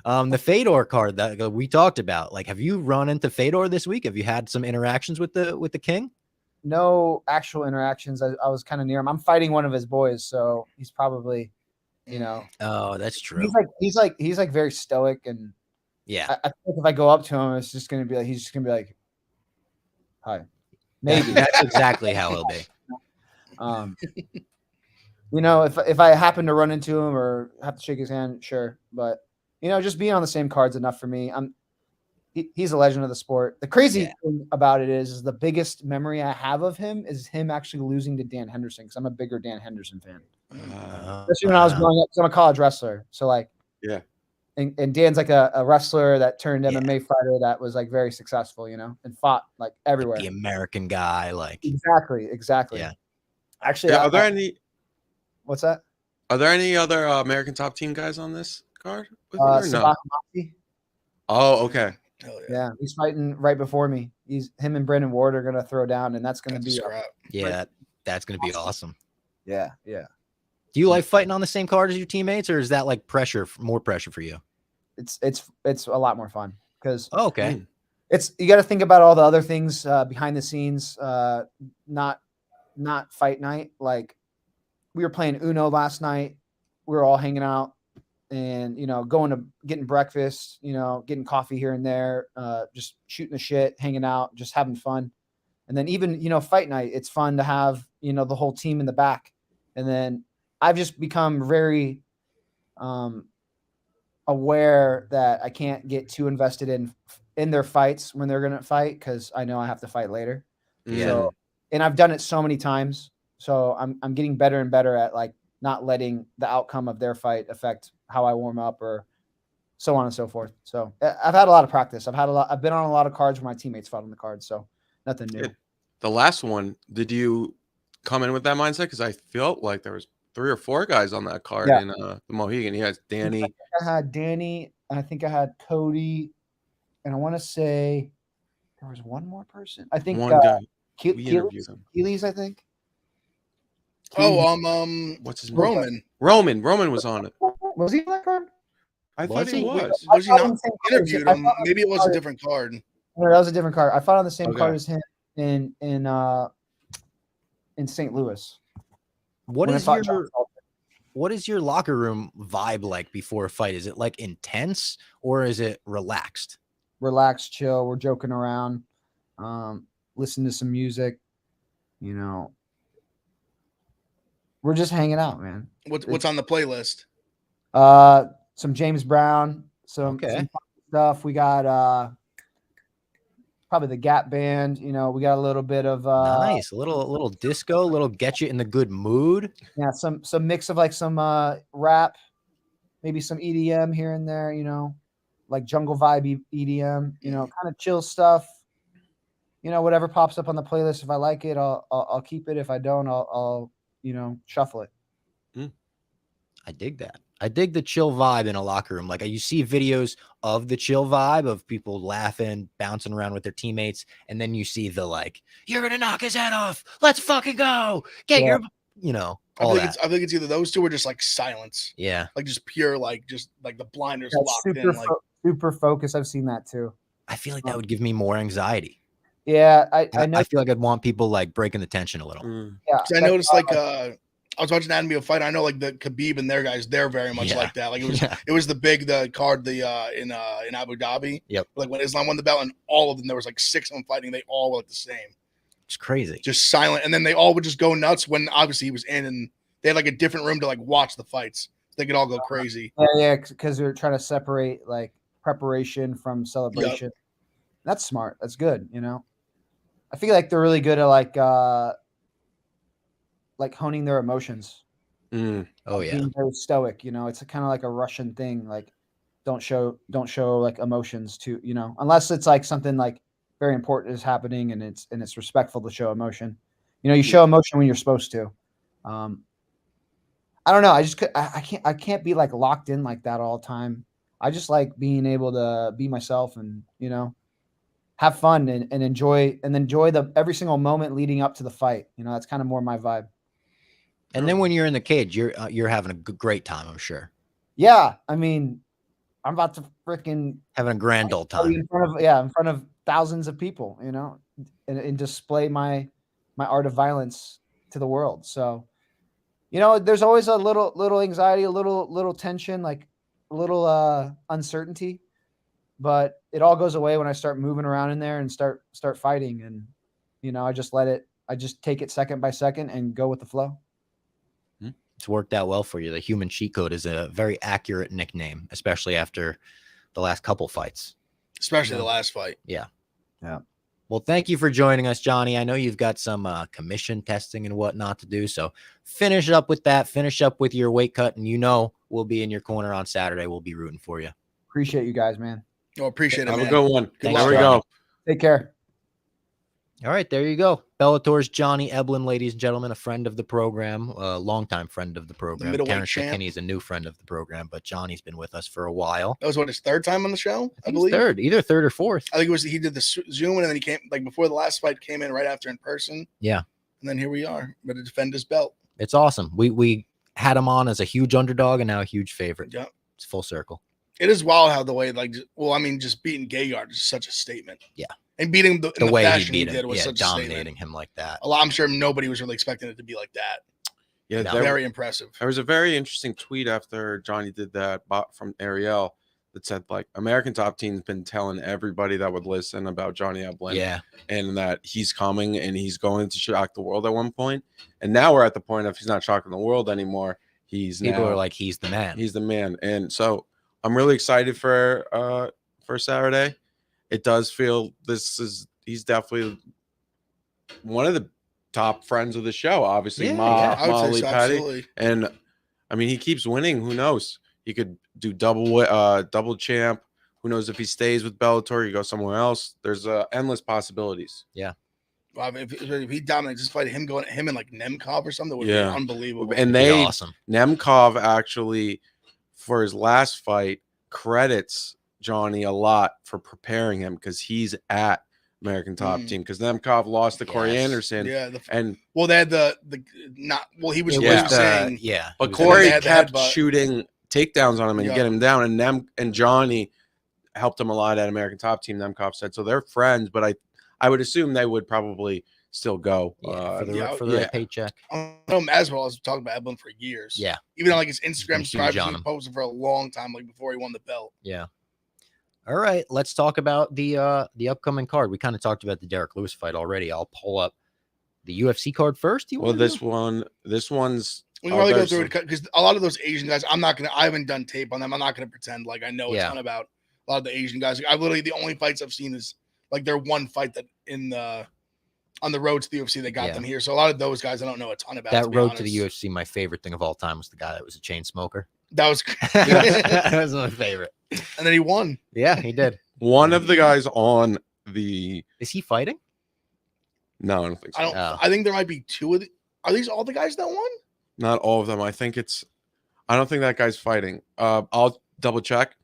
S1: The Fedor card that we talked about. Like, have you run into Fedor this week? Have you had some interactions with the king?
S5: No actual interactions. I was kind of near him. I'm fighting one of his boys, so he's probably,
S1: Oh, that's true.
S5: He's like very stoic, and
S1: yeah.
S5: I think if I go up to him, it's just gonna be like he's just gonna be like, "Hi." Maybe
S1: that's exactly how he'll be.
S5: If I happen to run into him or have to shake his hand, sure. But just being on the same card's enough for me. He's a legend of the sport. The crazy thing about it is the biggest memory I have of him is him actually losing to Dan Henderson, because I'm a bigger Dan Henderson fan. Especially when I was growing up, because I'm a college wrestler. So and Dan's like a wrestler that turned
S1: Yeah.
S5: MMA fighter that was like very successful, you know, and fought like everywhere.
S1: The American guy, like
S5: Exactly.
S1: Yeah.
S5: Actually,
S3: Yeah, are there any
S5: what's that?
S3: other American top team guys on this card with you, or no?
S5: Sabah Hamasi.
S3: Oh, okay.
S2: Hell
S5: Yeah, he's fighting right before me. Him and Brendan Ward are gonna throw down, and that's gonna
S2: That's a
S5: be
S2: scrap.
S1: Yeah, that's gonna be awesome.
S5: yeah.
S1: Do you like fighting on the same card as your teammates, or is that like more pressure for you?
S5: It's a lot more fun because
S1: Oh, okay.
S5: you got to think about all the other things behind the scenes, not fight night. Like we were playing Uno last night. We were all hanging out and, you know, getting breakfast, you know, getting coffee here and there, just shooting the shit, hanging out, just having fun. And then even, you know, fight night, it's fun to have, you know, the whole team in the back. And then I've just become very aware that I can't get too invested in their fights when they're going to fight, because I know I have to fight later.
S3: Yeah.
S5: So, and I've done it so many times. So I'm getting better and better at like not letting the outcome of their fight affect how I warm up or so on and so forth. So I've had a lot of practice. I've been on a lot of cards where my teammates fought on the cards. So nothing new.
S3: The last one, did you come in with that mindset? Because I felt like there was 3 or 4 guys on that card in the Mohegan. He has Danny.
S5: I had Danny. I think I had Cody, and I want to say there was one more person. I think
S3: One guy. We interviewed him.
S5: Keely's, I think.
S2: Oh,
S3: What's his name?
S2: Roman.
S3: Roman was on it.
S5: Was he on that card?
S3: I
S1: Was
S3: thought he
S1: he?
S3: was.
S2: Was he
S5: I fought on
S2: not
S5: the same card as
S2: interviewed
S5: him.
S2: him? Maybe it was a different card.
S5: No, that was a different card. I fought on the same
S3: Okay.
S5: card as him in St. Louis.
S1: What
S5: when I
S1: is
S5: fought
S1: your
S5: John Salter.
S1: what is your locker room vibe like before a fight? Is it like intense or is it relaxed?
S5: Relaxed, chill. We're joking around. Listen to some music. You know, we're just hanging out, man.
S2: What's on the playlist?
S5: Some James Brown, some stuff. We got probably the Gap Band. You know, we got a little bit of
S1: Nice, a little disco, little get you in the good mood.
S5: yeah, some mix of like some rap, maybe some EDM here and there. You know, like jungle vibe EDM. You know, kind of chill stuff. You know, whatever pops up on the playlist. If I like it, I'll keep it. If I don't, I'll you know, shuffle it.
S1: I dig that. I dig the chill vibe in a locker room. Like you see videos of the chill vibe of people laughing, bouncing around with their teammates, and then you see the like, you're gonna knock his head off. Let's fucking go. Get your, you know, all that.
S2: I think it's either those two or just like silence.
S1: Yeah,
S2: Like just pure, like just like the blinders
S5: That's
S2: locked in. Like
S5: super focus. I've seen that too.
S1: I feel like that would give me more anxiety.
S5: Yeah, I know.
S1: I feel like I'd want people like breaking the tension a little.
S5: Yeah,
S2: 'cause I noticed like I was watching Anatomy of a Fight. I know like the Khabib and their guys, they're very much like that. Like it was the card in Abu Dhabi.
S1: Yep.
S2: Like when Islam won the belt, and all of them, there was like 6 of them fighting. They all were like the same.
S1: It's crazy.
S2: Just silent, and then they all would just go nuts when obviously he was in, and they had like a different room to like watch the fights. They could all go crazy.
S5: Yeah, because they're trying to separate like preparation from celebration. Yep. That's smart. That's good. You know, I feel like they're really good at like honing their emotions.
S1: Oh yeah,
S5: being very stoic. You know, it's kind of like a Russian thing. Like, don't show like emotions to, you know, unless it's like something like very important is happening and it's respectful to show emotion. You know, you show emotion when you're supposed to. I don't know. I can't be like locked in like that all the time. I just like being able to be myself and, you know, have fun and enjoy the every single moment leading up to the fight. You know, that's kind of more my vibe.
S1: And then when you're in the cage, you're having a great time, I'm sure.
S5: Yeah, I mean, I'm about to freaking
S1: having a grand old time
S5: in front of thousands of people, you know, and display my art of violence to the world. So, you know, there's always a little anxiety, a little tension, like a little uncertainty, but it all goes away when I start moving around in there and start fighting. And, you know, I just take it second by second and go with the flow.
S1: It's worked out well for you. The human cheat code is a very accurate nickname, especially after the last couple fights.
S2: Especially the last fight.
S1: Yeah. Well, thank you for joining us, Johnny. I know you've got some commission testing and whatnot to do. So finish up with that. Finish up with your weight cut. And, you know, we'll be in your corner on Saturday. We'll be rooting for you.
S5: Appreciate you guys, man.
S2: Oh, appreciate it,
S3: Have
S2: man.
S3: a good one.
S1: Thanks,
S3: There we
S1: Johnny.
S3: go.
S5: Take care.
S1: All right, there you go. Bellator's Johnny Eblen, ladies and gentlemen, a friend of the program, a longtime friend of the program.
S2: middleweight
S1: Terrance
S2: champ.
S1: McKinney is a new friend of the program, but Johnny's been with us for a while.
S2: That was his third time on the show, I
S1: He's
S2: believe.
S1: third, either third or fourth.
S2: I think it was he did the Zoom and then he came like before the last fight came in right after in person.
S1: Yeah.
S2: And then here we are, ready to defend his belt.
S1: It's awesome. We had him on as a huge underdog and now a huge favorite.
S2: Yeah.
S1: It's full circle.
S2: It is wild how the way just beating Gegard is such a statement.
S1: Yeah.
S2: And beating him
S1: The
S2: in the
S1: way he
S2: fashion
S1: beat
S2: did
S1: him,
S2: was
S1: yeah,
S2: such a statement.
S1: dominating him like that.
S2: I'm sure nobody was really expecting it to be like that.
S3: Yeah,
S1: No.
S2: Very impressive.
S3: There was a very interesting tweet after Johnny did that from Ariel that said, like, American Top Team's been telling everybody that would listen about Johnny Eblen.
S1: Yeah.
S3: And that he's coming and he's going to shock the world at one point. And now we're at the point of he's not shocking the world anymore.
S1: People
S3: now,
S1: are like, he's the man.
S3: he's the man. And so I'm really excited for Saturday. It does feel he's definitely one of the top friends of the show, obviously.
S1: Yeah,
S2: I would
S3: Molly,
S2: say so,
S3: Patty.
S2: absolutely.
S3: And I mean, he keeps winning. Who knows? He could do double champ. Who knows if he stays with Bellator? He goes somewhere else. There's endless possibilities.
S2: Wow, if he dominates this fight, him and like Nemkov or something would
S3: Yeah.
S2: be unbelievable.
S3: And
S1: Pretty
S3: they
S1: awesome.
S3: Nemkov actually, for his last fight, credits Johnny a lot for preparing him because he's at American Top Team. Because Nemkov lost to Corey
S1: Yes.
S3: Anderson.
S2: yeah.
S3: And
S2: They had he was
S1: It
S3: Yeah.
S1: was
S2: saying
S1: yeah.
S3: but
S1: it was-
S3: Corey
S2: they had the
S3: kept
S2: headbutt.
S3: shooting takedowns on him and
S2: Yeah.
S3: get him down. And Johnny helped him a lot at American Top Team, Nemkov said. So they're friends, but I would assume they would probably still go.
S1: yeah, for the
S2: yeah,
S1: for the
S3: yeah.
S1: paycheck.
S2: I know him as well. I was talking about Eblen for years.
S1: Yeah.
S2: Even on like his
S1: been
S2: Instagram
S1: huge
S2: subscribers,
S1: on
S2: he
S1: him.
S2: posted for a long time, like before he won the belt.
S1: Yeah. All right, let's talk about the upcoming card. We kind of talked about the Derek Lewis fight already. I'll pull up the UFC card first.
S3: Well, this one's
S2: We can probably go
S3: there's
S2: through it because a lot of those Asian guys, I haven't done tape on them. I'm not gonna pretend like I know a
S1: Yeah.
S2: ton about a lot of the Asian guys. I've literally the only fights I've seen is like their one fight that on the road to the UFC they got
S1: Yeah.
S2: them here. So a lot of those guys I don't know a ton about.
S1: that
S2: be
S1: road to the
S2: honest.
S1: UFC. My favorite thing of all time was the guy that was a chain smoker.
S2: That was
S1: That was my favorite.
S2: and then he won.
S1: Yeah, he did.
S3: one of the guys on the.
S1: Is he fighting?
S3: No, I don't think so.
S2: I think there might be two of the. Are these all the guys that won?
S3: Not all of them. I don't think that guy's fighting. I'll double check.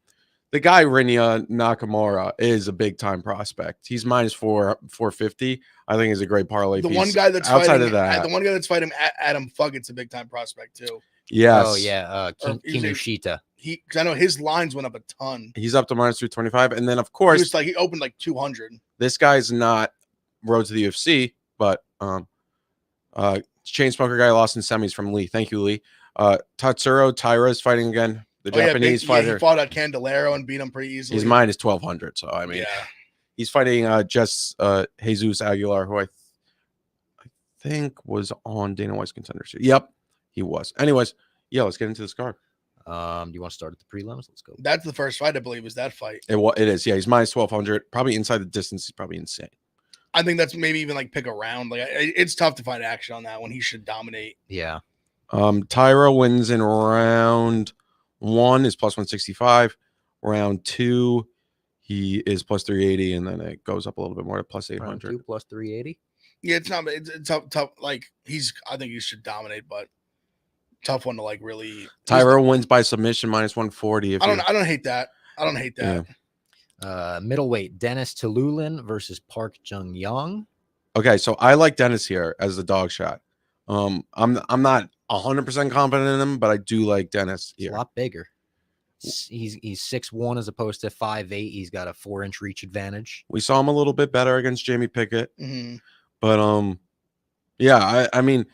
S3: The guy Rinya Nakamura is a big time prospect. He's minus 450. I think he's a great parlay.
S2: The
S3: piece.
S2: one guy that's
S3: outside
S2: fighting,
S3: of that,
S2: the one guy that's fighting Adam Fuggett's a big time prospect too.
S3: yes.
S1: Oh yeah, Kinushita.
S2: Because I know his lines went up a ton.
S3: He's up to minus 225. And then of
S2: He
S3: course,
S2: was like he opened like 200.
S3: this guy's not road to the UFC, but chain smoker guy lost in semis from Lee. Thank you, Lee. Tatsuro Taira is fighting again. The Japanese fighter.
S2: he fought at Candelero and beat him pretty easily.
S3: He's minus 1200. So I mean,
S2: yeah.
S3: he's fighting Jesus Aguilar, who I think was on Dana White's Contender Series. Yep, he was. Anyways, yeah, let's get into this card.
S1: Do you want to start at the prelims? Let's go.
S2: That's the first fight, I believe, is that fight.
S3: It is. Yeah, he's minus 1200. Probably inside the distance. He's probably insane.
S2: I think that's maybe even like pick a round. Like it's tough to find action on that one. He should dominate.
S1: Yeah.
S3: Tyra wins in round 1 is plus 165. Round 2, he is plus 380, and then it goes up a little bit more to plus
S1: Round
S3: 800.
S1: 2 plus 380.
S2: Yeah, it's not. It's tough. Like I think he should dominate, but tough one to like really.
S3: Tyra wins by submission minus 140.
S2: I don't hate that. I don't hate that.
S3: Yeah.
S1: Middleweight Dennis Tululin versus Park Jung Young.
S3: Okay, so I like Dennis here as the dog shot. I'm not 100% confident in him, but I do like Dennis
S1: He's
S3: here.
S1: a lot bigger. He's 6'1" as opposed to 5'8". He's got a 4-inch reach advantage.
S3: We saw him a little bit better against Jamie Pickett,
S2: Mm-hmm.
S3: but yeah, I mean,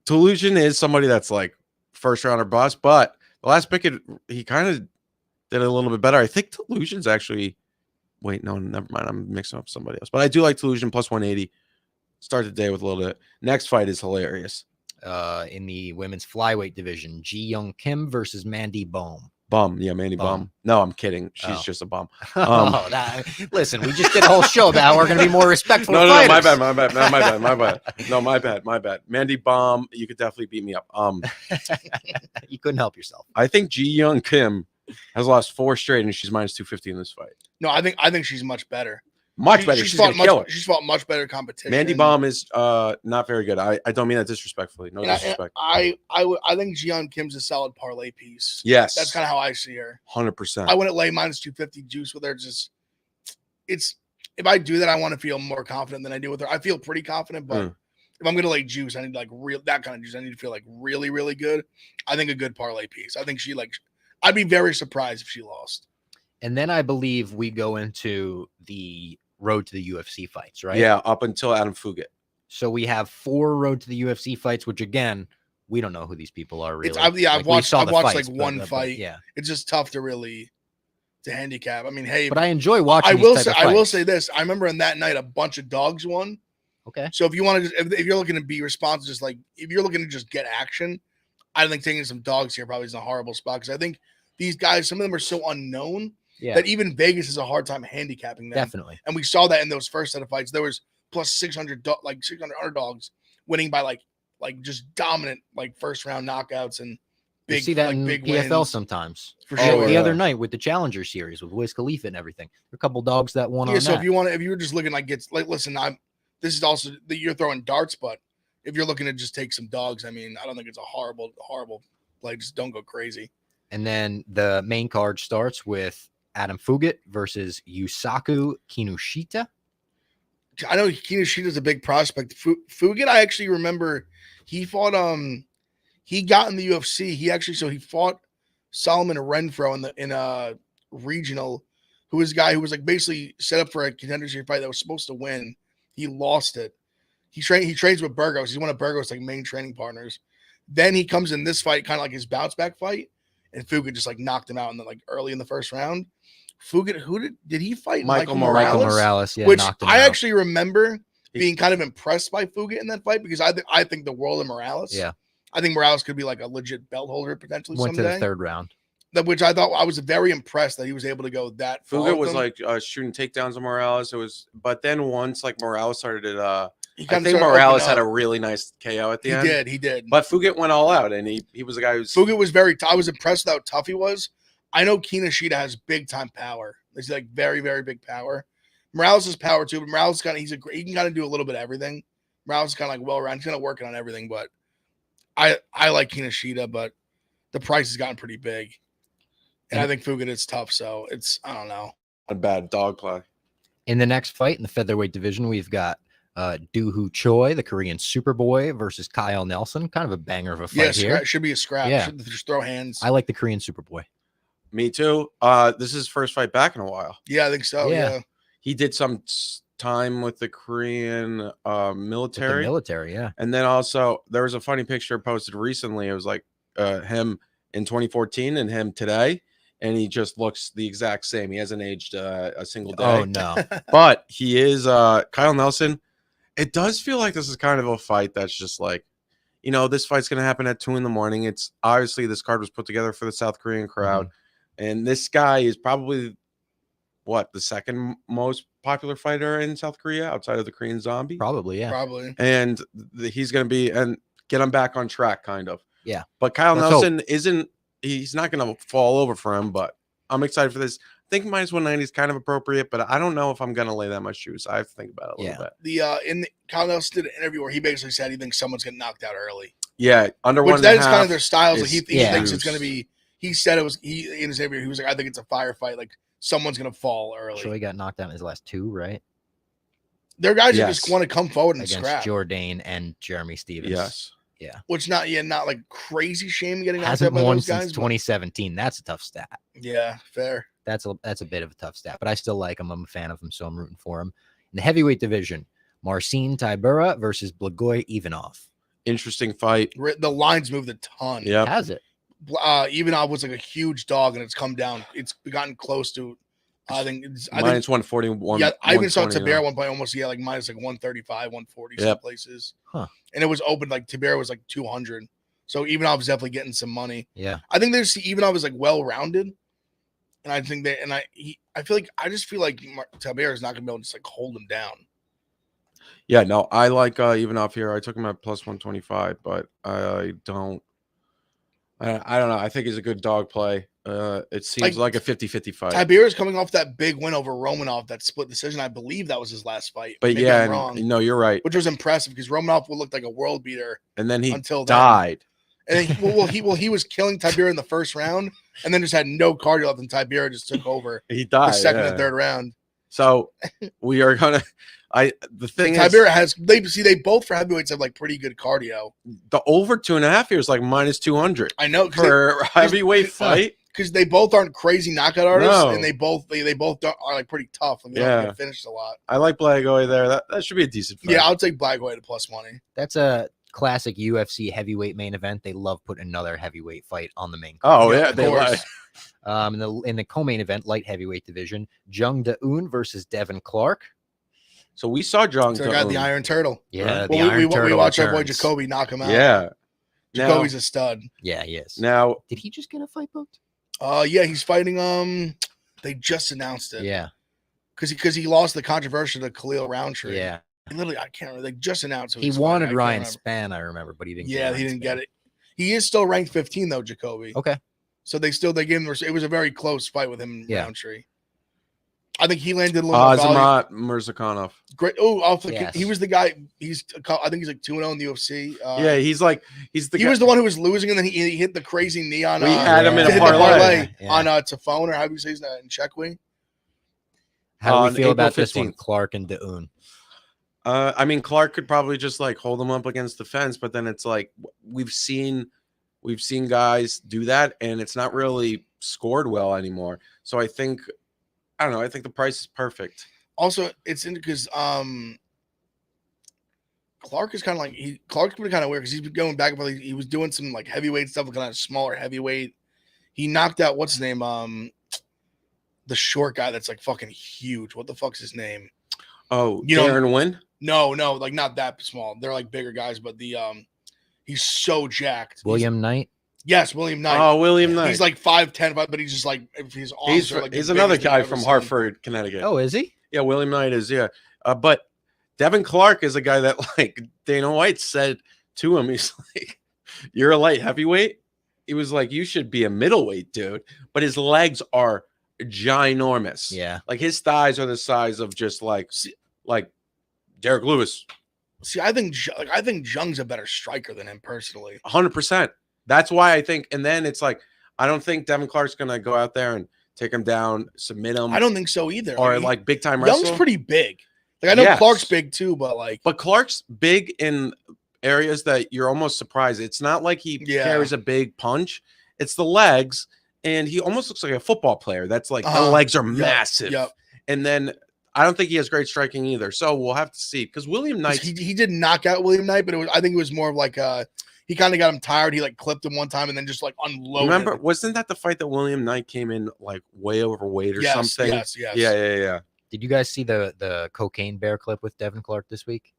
S3: Tulugin is somebody that's like first round or bust, but the last Pickett he kind of did a little bit better. I think Tulugин's actually. Wait, no, never mind. I'm mixing up somebody else, but I do like Tulugin plus 180. Start the day with a little bit. Next fight is hilarious.
S1: In the women's flyweight division, Ji Young Kim versus Mandy Bohm.
S3: Bum, yeah, Mandy
S1: Bum.
S3: Bum. No, I'm kidding. She's
S1: Oh.
S3: just a bum.
S1: Listen, we just did a whole show about how we're going to be more respectful.
S3: No,
S1: of
S3: no, my
S1: fighters.
S3: bad, my bad, no, my bad, my bad. No, my bad. Mandy Bum, you could definitely beat me up.
S1: You couldn't help yourself.
S3: I think Ji Young Kim has lost 4 straight, and she's minus 250 in this fight.
S2: No, I think she's much better.
S3: Much better. She's gonna kill her.
S2: She's fought much better competition.
S3: Mandy Baum is not very good. I don't mean that disrespectfully. No disrespect.
S2: I think Jian Kim's a solid parlay piece.
S3: Yes,
S2: That's kind of how I see her.
S3: 100%.
S2: I wouldn't lay minus 250 juice with her. It's if I do that, I want to feel more confident than I do with her. I feel pretty confident, but if I'm gonna lay juice, I need like that kind of juice. I need to feel like really, really good. I think a good parlay piece. I think I'd be very surprised if she lost.
S1: And then I believe we go into the road to the UFC fights, right?
S3: Yeah, up until Adam Fugit.
S1: So we have 4 road to the UFC fights, which again, we don't know who these people are really.
S2: I've watched
S1: fights,
S2: like one
S1: but
S2: fight.
S1: yeah,
S2: It's just tough to handicap. I mean, hey,
S1: but I enjoy watching.
S2: I will say this. I remember in that night a bunch of dogs won.
S1: Okay.
S2: So if you want to, if you're looking to be responsive, just like if you're looking to just get action, I think taking some dogs here probably is a horrible spot because I think these guys, some of them are so unknown that even Vegas has a hard time handicapping them.
S1: Definitely.
S2: And we saw that in those first set of fights. There was plus 600 underdogs winning by like just dominant first round knockouts and big.
S1: You see that in
S2: big
S1: PFL
S2: wins.
S1: Sometimes.
S2: For
S1: Oh,
S2: sure.
S1: the other night with the Challenger Series with Wiz Khalifa and everything, there are a couple dogs that won on
S2: So
S1: that.
S2: if you were just looking listen, this is also that you're throwing darts, but if you're looking to just take some dogs, I mean, I don't think it's a horrible play. Just don't go crazy.
S1: And then the main card starts with Adam Fugit versus Yusaku Kinoshita.
S2: I know Kinoshita's a big prospect. Fugit, I actually remember he fought he got in the UFC. He fought Solomon Renfro in a regional, who was a guy who was like basically set up for a contender series fight that was supposed to win. He lost it. He trains with Burgos. He's one of Burgos' main training partners. Then he comes in this fight, kind of like his bounce back fight, and Fugit just knocked him out in the early in the first round. Fugit, who did he fight?
S3: Michael
S1: Morales, yeah,
S2: which
S1: knocked him
S2: I
S1: out.
S2: actually remember being kind of impressed by Fugit in that fight because I think the world of Morales.
S1: Yeah,
S2: I think Morales could be like a legit belt holder potentially
S1: went
S2: someday.
S1: to the 3rd round.
S2: Which I thought I was very impressed that he was able to go that far.
S3: Fugit was
S2: them.
S3: shooting takedowns on Morales. But then once Morales started I
S2: He
S3: think
S2: started
S3: Morales
S2: opening
S3: had a
S2: up.
S3: really nice KO at the end.
S2: He did.
S3: But Fugit went all out, and he was a guy who's
S2: Fugit was I was impressed with how tough he was. I know Kinoshita has big time power. He's very, very big power. Morales has power too, but Morales he can kind of do a little bit of everything. Morales is kind of well rounded. He's kind of working on everything, but I like Kinoshita, but the price has gotten pretty big. And I think Fugit is tough, so I don't know.
S3: a bad dog play.
S1: In the next fight in the featherweight division, we've got Doo-Hoo Choi, the Korean Superboy, versus Kyle Nelson. Kind of a banger of a fight here.
S2: Should be a scrap.
S1: Yeah.
S2: Should just throw hands.
S1: I like the Korean Superboy.
S3: Me too. This is his first fight back in a while.
S2: Yeah, I think so. Yeah.
S3: He did some time with the Korean military.
S1: Yeah.
S3: And then also there was a funny picture posted recently. It was like him in 2014 and him today. And he just looks the exact same. He hasn't aged a single day.
S1: Oh, no.
S3: But he is Kyle Nelson. It does feel like this is kind of a fight that's just like, you know, this fight's going to happen at 2 a.m. It's obviously this card was put together for the South Korean crowd. Mm-hmm. And this guy is probably the second most popular fighter in South Korea outside of the Korean Zombie.
S1: Probably, yeah.
S2: Probably.
S3: And he's going to be and get him back on track, kind of.
S1: Yeah.
S3: But Kyle Nelson he's not going to fall over for him, but I'm excited for this. I think minus 190 is kind of appropriate, but I don't know if I'm going to lay that much juice. I have to think about it a little bit.
S2: Kyle Nelson did an interview where he basically said he thinks someone's getting knocked out early.
S3: Yeah, under
S2: Which
S3: 1.5.
S2: that is kind of their styles. He
S3: Yeah.
S2: thinks it's going to be. He said in his interview, he was like, I think it's a firefight. Like someone's going to fall early.
S1: So he got knocked out in his last 2, right?
S2: They're guys who just want to come forward and
S1: against
S2: scrap.
S1: Jourdain and Jeremy Stevens.
S3: Yes.
S1: Yeah.
S2: Which not like crazy shame getting knocked
S1: Hasn't
S2: out by
S1: won
S2: those
S1: since
S2: guys.
S1: 2017. That's a tough stat.
S2: Yeah, fair.
S1: That's a bit of a tough stat, but I still like him. I'm a fan of him, so I'm rooting for him. In the heavyweight division, Marcin Tybura versus Blagoy Ivanov.
S3: Interesting fight.
S2: The lines moved a ton.
S3: Yeah.
S1: Has it?
S2: Ivanov was like a huge dog, and it's come down. It's gotten close to. I think
S3: minus 141.
S2: Yeah, I even saw Tybura at one point almost like minus 135, 140 some places.
S1: Huh.
S2: And it was open like Tybura was like 200. So Ivanov's definitely getting some money.
S1: Yeah.
S2: I think Ivanov is like well rounded. And I think that, and I just feel like Tybura is not gonna be able to just like hold him down.
S3: Yeah, no, I like Ivanov here. I took him at plus 125, but I don't know. I think he's a good dog play. It seems like a 50-50 fight.
S2: Tiberius coming off that big win over Romanov, that split decision. I believe that was his last fight.
S3: But
S2: Maybe
S3: yeah,
S2: I'm wrong.
S3: no, you're right.
S2: Which was impressive because Romanov looked like a world beater,
S3: And then he
S2: until
S3: died.
S2: And he was killing Tiberius in the first round, and then just had no cardio left, and Tiberius just took over.
S3: He died
S2: the second and third round.
S3: So we are gonna. The thing is,
S2: Tiberius has they both for heavyweights have like pretty good cardio.
S3: The over 2.5 years like minus 200.
S2: I know
S3: for a heavyweight fight
S2: because they both aren't crazy knockout artists,
S3: No.
S2: and they both are like pretty tough and they don't get finished a lot.
S3: I like Blagoy there. That should be a decent fight.
S2: Yeah, I'll take Blagoy to plus money.
S1: That's a classic UFC heavyweight main event. They love putting another heavyweight fight on the main
S3: Oh
S1: card.
S3: yeah, they like.
S1: In the co-main event, light heavyweight division, Jung Da-un versus Devin Clark.
S3: So we saw Jung.
S2: So I got the Iron Turtle.
S1: Yeah,
S2: we watched our boy
S1: returns.
S2: Jacoby knock him out.
S3: Yeah,
S2: Jacoby's a stud.
S1: Yeah, he is.
S3: Now,
S1: did he just get a fight booked?
S2: Yeah, he's fighting. They just announced it.
S1: Yeah,
S2: because he lost the controversial to Khalil Roundtree.
S1: Yeah,
S2: literally, I can't remember. They just announced
S1: he wanted Ryan Spann, I remember, but he didn't.
S2: Yeah, he didn't get it. He is still ranked 15 though, Jacoby.
S1: Okay.
S2: So they gave him. It was a very close fight with him and Roundtree. I think he landed a little
S3: Azamat Mirzakhanov.
S2: Great. Oh,
S1: Yes.
S2: he was the guy. I think he's like 2-0 in the UFC.
S3: Yeah, he's the.
S2: He was the one who was losing, and then he hit the crazy knee on.
S3: We had him in a parlay
S2: on Tafone, or how do you say his name in Czechway?
S1: How do we feel
S3: April
S1: about this
S3: 15th.
S1: one, Clark and Da-un?
S3: I mean, Clark could probably just like hold him up against the fence, but then it's like we've seen guys do that, and it's not really scored well anymore. So I don't know. I think the price is perfect.
S2: Also, it's in because Clark is kind of like Clark's been kind of weird because he's been going back and forth. He was doing some like heavyweight stuff, kind of smaller heavyweight. He knocked out what's his name, the short guy that's like fucking huge. What the fuck's his name?
S3: Oh, Darren Wynn?
S2: No, like not that small. They're like bigger guys, but he's so jacked.
S1: William Knight.
S2: Yes, William Knight.
S3: Oh, William Knight.
S2: He's like 5'10", but he's just like his arms are like
S3: he's another guy from Hartford, Connecticut.
S1: Oh, is he?
S3: Yeah, William Knight is. Yeah, but Devin Clark is a guy that like Dana White said to him, he's like, "You're a light heavyweight." He was like, "You should be a middleweight, dude." But his legs are ginormous.
S1: Yeah,
S3: like his thighs are the size of just like Derek Lewis.
S2: See, I think Jung's a better striker than him personally.
S3: 100%. That's why I think. And then it's like I don't think Devin Clark's gonna go out there and take him down, submit him.
S2: I don't think so either.
S3: Or like big time wrestle.
S2: Young's pretty big. Like I know Clark's big too, but Clark's
S3: big in areas that you're almost surprised. It's not like he carries a big punch. It's the legs, and he almost looks like a football player. That's like the legs are massive.
S2: Yep.
S3: And then I don't think he has great striking either. So we'll have to see because William Knight
S2: he did knock out William Knight, but I think it was more of like he kind of got him tired. He like clipped him one time and then just like unloaded.
S3: Remember, wasn't that the fight that William Knight came in like way overweight or something?
S2: Yes.
S3: Yeah.
S1: Did you guys see the Cocaine Bear clip with Devin Clark this week?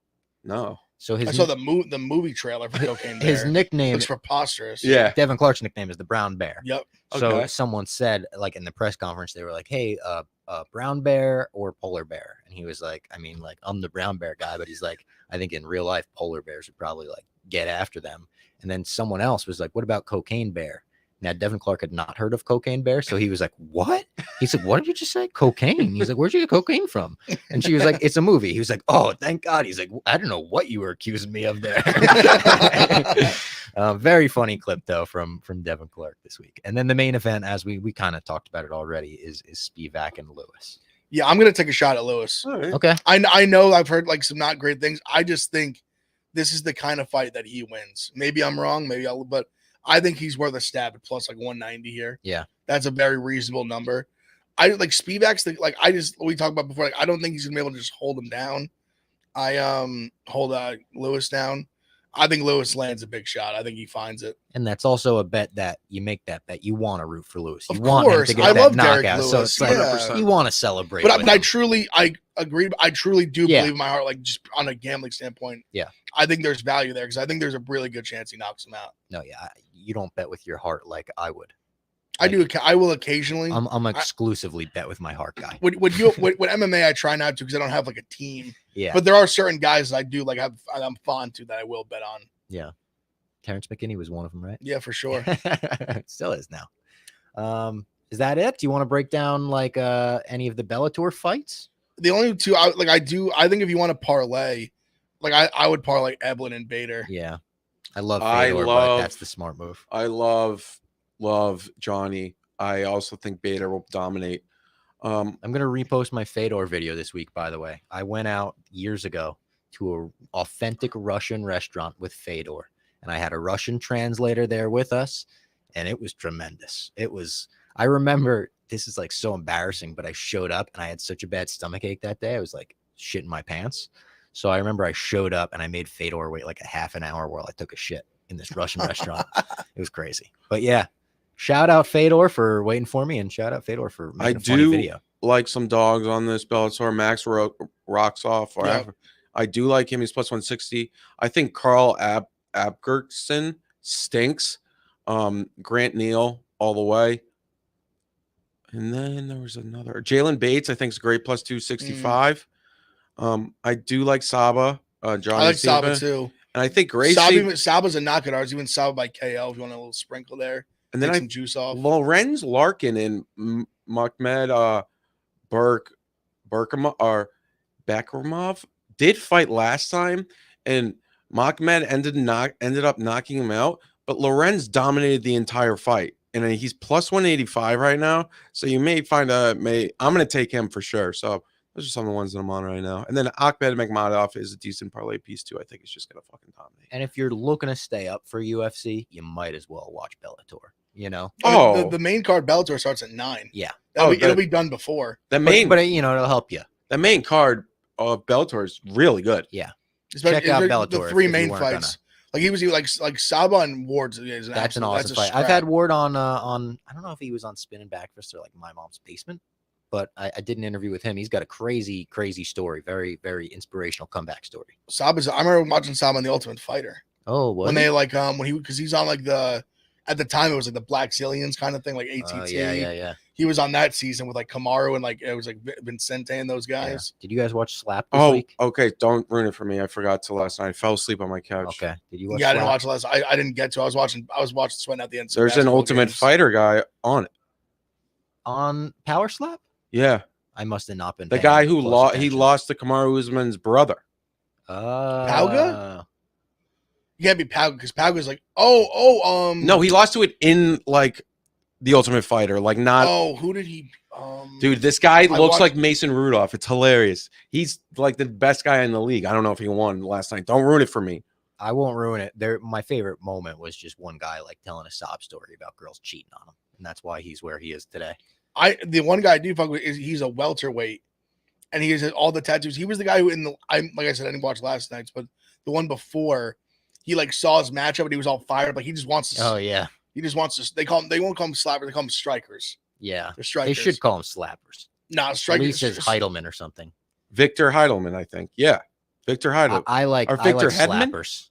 S3: No.
S1: So
S2: I saw the movie trailer for Cocaine Bear.
S1: His nickname
S2: looks preposterous.
S3: Yeah.
S1: Devin Clark's nickname is the Brown Bear.
S2: Yep.
S1: So someone said, like in the press conference, they were like, "Hey, brown bear or polar bear?" And he was like, "I mean, like I'm the brown bear guy," but he's like, "I think in real life, polar bears would probably like get after them." And then someone else was like, "What about Cocaine Bear?" Now Devin Clark had not heard of Cocaine Bear, so he was like, "What?" He's like, "What did you just say? Cocaine?" He's like, "Where'd you get cocaine from?" And she was like, "It's a movie." He was like, "Oh, thank God." He's like, "I don't know what you were accusing me of there." Very funny clip though from Devin Clark this week. And then the main event, as we kind of talked about it already, is Spivak and Lewis.
S2: Yeah, I'm gonna take a shot at Lewis.
S3: Right.
S1: Okay.
S2: I know I've heard like some not great things. I just think this is the kind of fight that he wins. Maybe I'm wrong. But I think he's worth a stab at plus like 190 here.
S1: Yeah,
S2: that's a very reasonable number. I like Spivak's we talked about before. Like I don't think he's gonna be able to just hold him down. I hold Lewis down. I think Lewis lands a big shot. I think he finds it.
S1: and that's also a bet that you make that bet. You want to root for Lewis. You
S2: Of
S1: want him
S2: course.
S1: to get
S2: I
S1: that
S2: love Derek
S1: knockout. So
S2: Lewis.
S1: it's like
S3: 100%.
S1: you want to celebrate.
S2: But
S1: with
S2: I
S1: him.
S2: truly agree. I truly do believe in my heart, like just on a gambling standpoint.
S1: Yeah.
S2: I think there's value there because I think there's a really good chance he knocks him out.
S1: No, yeah, you don't bet with your heart like I would.
S2: I do. I will occasionally.
S1: I'm exclusively bet with my heart guy.
S2: With MMA, I try not to because I don't have like a team.
S1: Yeah,
S2: But there are certain guys that I do like I'm fond to that I will bet on.
S1: yeah. Terrance McKinney was one of them, right?
S2: Yeah, for sure.
S1: Still is now. Is that it? Do you want to break down like any of the Bellator fights?
S2: The only two I think if you want to parlay, like I would parlay Eblen and Bader.
S1: Yeah. I love Fedor, but that's the smart move.
S3: I love Johnny. I also think Bader will dominate.
S1: I'm gonna repost my Fedor video this week, by the way. I went out years ago to an authentic Russian restaurant with Fedor, and I had a Russian translator there with us, and it was tremendous. I remember, this is like so embarrassing, but I showed up and I had such a bad stomach ache that day. I was like shitting my pants. So I remember I showed up and I made Fedor wait like a half an hour while I took a shit in this Russian restaurant. It was crazy. But yeah, shout out Fedor for waiting for me, and shout out Fedor for making a funny video.
S3: Like some dogs on this Bellator. Max rocks off. I do like him. He's plus 160. I think Carl Abgerson stinks. Grant Neal all the way. And then there was another. Jalen Bates, I think, is great, plus 265. I do like Saba. Johnny
S2: I like
S3: Saba
S2: Saba tue.
S3: And I think Gracie.
S2: Saba's a knockout ours. Even Saba by KO if you want a little sprinkle there.
S3: And then
S2: some juice off.
S3: Lorenz Larkin and Makhmed Bekramov did fight last time, and Makhmed ended up knocking him out, but Lorenz dominated the entire fight. And he's plus 185 right now. So you may find I'm going to take him for sure. So those are some of the ones that I'm on right now. And then Akhmed Magmadov is a decent parlay piece too. I think it's just going to fucking dominate.
S1: And if you're looking to stay up for UFC, you might as well watch Bellator, you know?
S2: The main card Bellator starts at 9.
S1: Yeah.
S2: It'll be done before.
S1: But you know, it'll help you.
S3: The main card of Bellator is really good.
S1: Yeah.
S2: Check out Bellator. The 3 main fights. Like he was like Saba and Ward's.
S1: That's an awesome fight. I've had Ward on I don't know if he was on Spinnin Backfist or like My Mom's Basement, but I did an interview with him. He's got a crazy story, very very inspirational comeback story.
S2: I remember watching Saba on The Ultimate Fighter.
S1: Oh, what?
S2: When they because he's on like at the time it was like the Black Zillions kind of thing, like ATT.
S1: Yeah.
S2: He was on that season with like Kamaru and like it was like Vincente and those guys.
S1: Yeah. Did you guys watch Slap this week?
S3: Okay. Don't ruin it for me. I forgot to last night. I fell asleep on my couch.
S1: Okay. Did you watch?
S2: Yeah, I didn't watch last. I didn't get to. I was watching Sweating at the end.
S3: There's an Ultimate Fighter guy on it.
S1: On Power Slap?
S3: Yeah.
S1: I must have not been.
S3: The guy who lost to Kamaru Usman's brother.
S2: Pauga? You can't be Pauga because Pauga's like,
S3: No, he lost to it in like the Ultimate Fighter, like not.
S2: Oh, who did he?
S3: Dude, this guy looks like Mason Rudolph. It's hilarious. He's like the best guy in the league. I don't know if he won last night. Don't ruin it for me.
S1: I won't ruin it. My favorite moment was just one guy like telling a sob story about girls cheating on him, and that's why he's where he is today. The one guy I do fuck with is he's a welterweight, and he has all the tattoos. He was the guy who like I said, I didn't watch last night's, but the one before, he like saw his matchup and he was all fired. Like he just wants to. Oh yeah.
S2: He just wants to. They won't call them slappers. They call them strikers.
S1: Yeah,
S2: they're strikers.
S1: They should call them slappers.
S2: Nah, strikers.
S1: At least it's Heidelman or something.
S3: Victor Heidelman, I think. Yeah, Victor Heidelman.
S1: I like Victor Hedman. Slappers.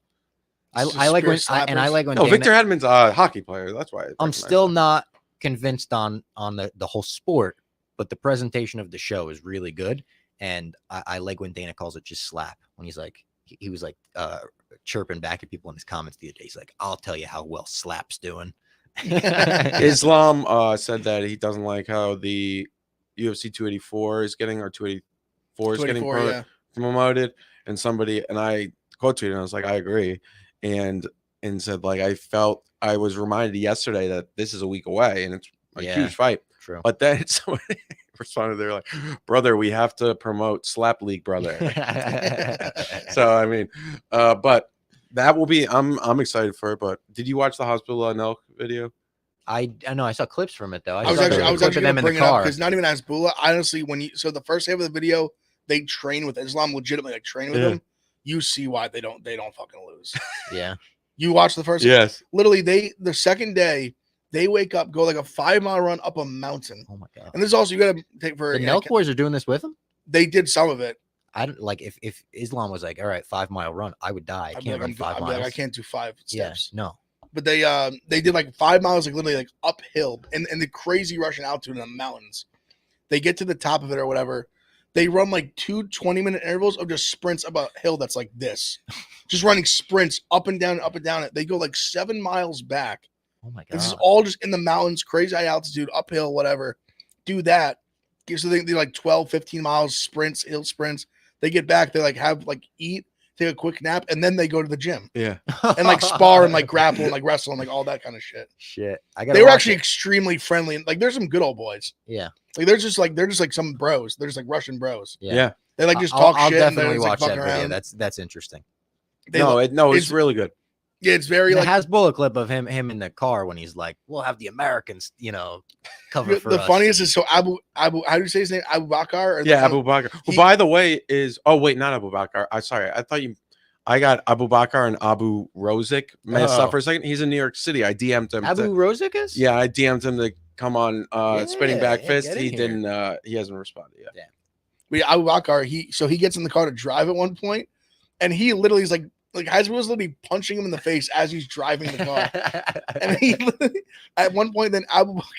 S1: I like when.
S3: No, Victor Hedman's a hockey player. That's why
S1: I'm still not convinced on the whole sport, but the presentation of the show is really good, and I like when Dana calls it just slap. When he's like, he was like chirping back at people in his comments the other day. He's like, "I'll tell you how well Slap's doing."
S3: Islam said that he doesn't like how the UFC 284 is getting, or 284 is getting promoted, and I quote tweeted and I was like, I agree, and said like I was reminded yesterday that this is a week away and it's a huge fight.
S1: True.
S3: But then somebody responded, they're like, brother, we have to promote Slap League, brother. So I mean, but that will be. I'm excited for it. But did you watch the Hospital Nelk video?
S1: I know I saw clips from it though.
S2: I was actually going to bring it up because not even Hasbulla. Honestly, the first half of the video, they train with Islam, legitimately like train with him. You see why they don't fucking lose.
S1: Yeah.
S2: You watch the first.
S3: Yes.
S2: Literally, the second day they wake up, go like a 5-mile run up a mountain.
S1: Oh my god.
S2: And this is also you got to take for
S1: the Nelk boys are doing this with him.
S2: They did some of it.
S1: I don't like if Islam was like, all right, 5-mile run, I would die. I can't run 5 miles.
S2: I can't do 5 steps.
S1: Yeah, no.
S2: But they did like 5 miles, like literally like uphill and the crazy Russian altitude in the mountains. They get to the top of it or whatever. They run like 2 20-minute intervals of just sprints up a hill that's like this. Just running sprints up and down, up and down. They go like 7 miles back
S1: Oh my god.
S2: This is all just in the mountains, crazy high altitude, uphill, whatever. Do that. So they like 12, 15 miles sprints, hill sprints. They get back, they like have like eat, take a quick nap, and then they go to the gym
S3: Yeah.
S2: and like spar and like grapple and like wrestle and like all that kind of shit.
S1: Shit.
S2: They were actually extremely friendly and like there's some good old boys.
S1: Yeah.
S2: Like they're just like some bros. They're just like Russian bros.
S3: Yeah.
S2: They like just talk
S1: I'll
S2: shit. And
S1: definitely
S2: they're just,
S1: watch
S2: like,
S1: that
S2: fucking
S1: video.
S2: around.
S1: That's interesting.
S2: They
S3: No,
S2: lo-
S3: it's really good.
S2: Yeah, it's very
S1: It
S2: like
S1: has bullet clip of him in the car when he's like, "We'll have the Americans, cover for
S2: the
S1: us."
S2: funniest is so Abu. How do you say his name? Abu Bakr.
S3: Yeah, Abu Bakr. Who, by the way, is not Abu Bakr. I'm sorry. I got Abu Bakr and Abu Rozik messed up for a second. He's in New York City. I DM'd him.
S1: Abu Rozik is?
S3: Yeah, I DM'd him to come on Spinning
S1: Yeah,
S3: Backfist.
S1: get in
S3: He
S1: here.
S3: didn't. He hasn't responded yet.
S2: But yeah, Abu Bakr. He gets in the car to drive at one point, and he literally is like Hasbro was literally punching him in the face as he's driving the car. And he at one point, then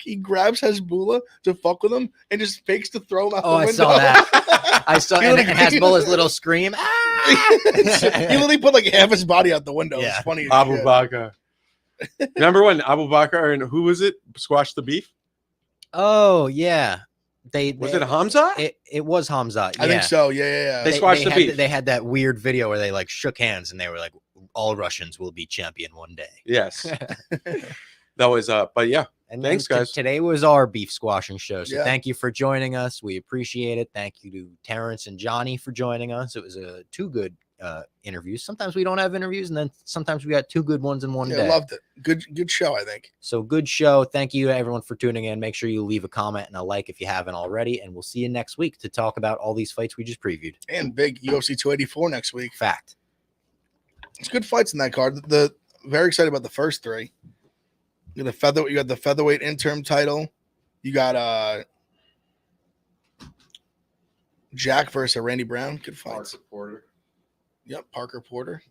S2: he grabs Hezbollah to fuck with him and just fakes to throw him out the window.
S1: I saw that. I saw
S2: He
S1: and
S2: literally-
S1: Hezbollah's little scream. "Ah!"
S2: He literally put like half his body out the window.
S1: Yeah.
S2: It's funny. as
S3: Abu
S2: shit.
S3: Bakr. Remember when Abu Bakr and who was it squashed the beef?
S1: Oh yeah,
S3: Was it Hamza?
S1: It was Hamza.
S2: I think so. Yeah.
S3: They squashed the
S1: had
S3: beef.
S1: They had that weird video where they like shook hands and they were like, "All Russians will be champion one day."
S3: Yes. That was but yeah.
S1: And
S3: Thanks,
S1: then
S3: guys.
S1: Today was our beef squashing show. So
S2: Yeah.
S1: thank you for joining us. We appreciate it. Thank you to Terrance and Johnny for joining us. It was two good interviews. Sometimes we don't have interviews, and then sometimes we got two good ones in one
S2: Yeah,
S1: day.
S2: loved it. Good show, I think.
S1: So good show. Thank you everyone for tuning in. Make sure you leave a comment and a like if you haven't already. And we'll see you next week to talk about all these fights we just previewed.
S2: And big UFC 284 next week.
S1: Fact.
S2: It's good fights in that card. The very excited about the first three. You got the featherweight interim title. You got Jack versus Randy Brown. Good fights.
S3: Porter.
S2: Yep, Parker Porter.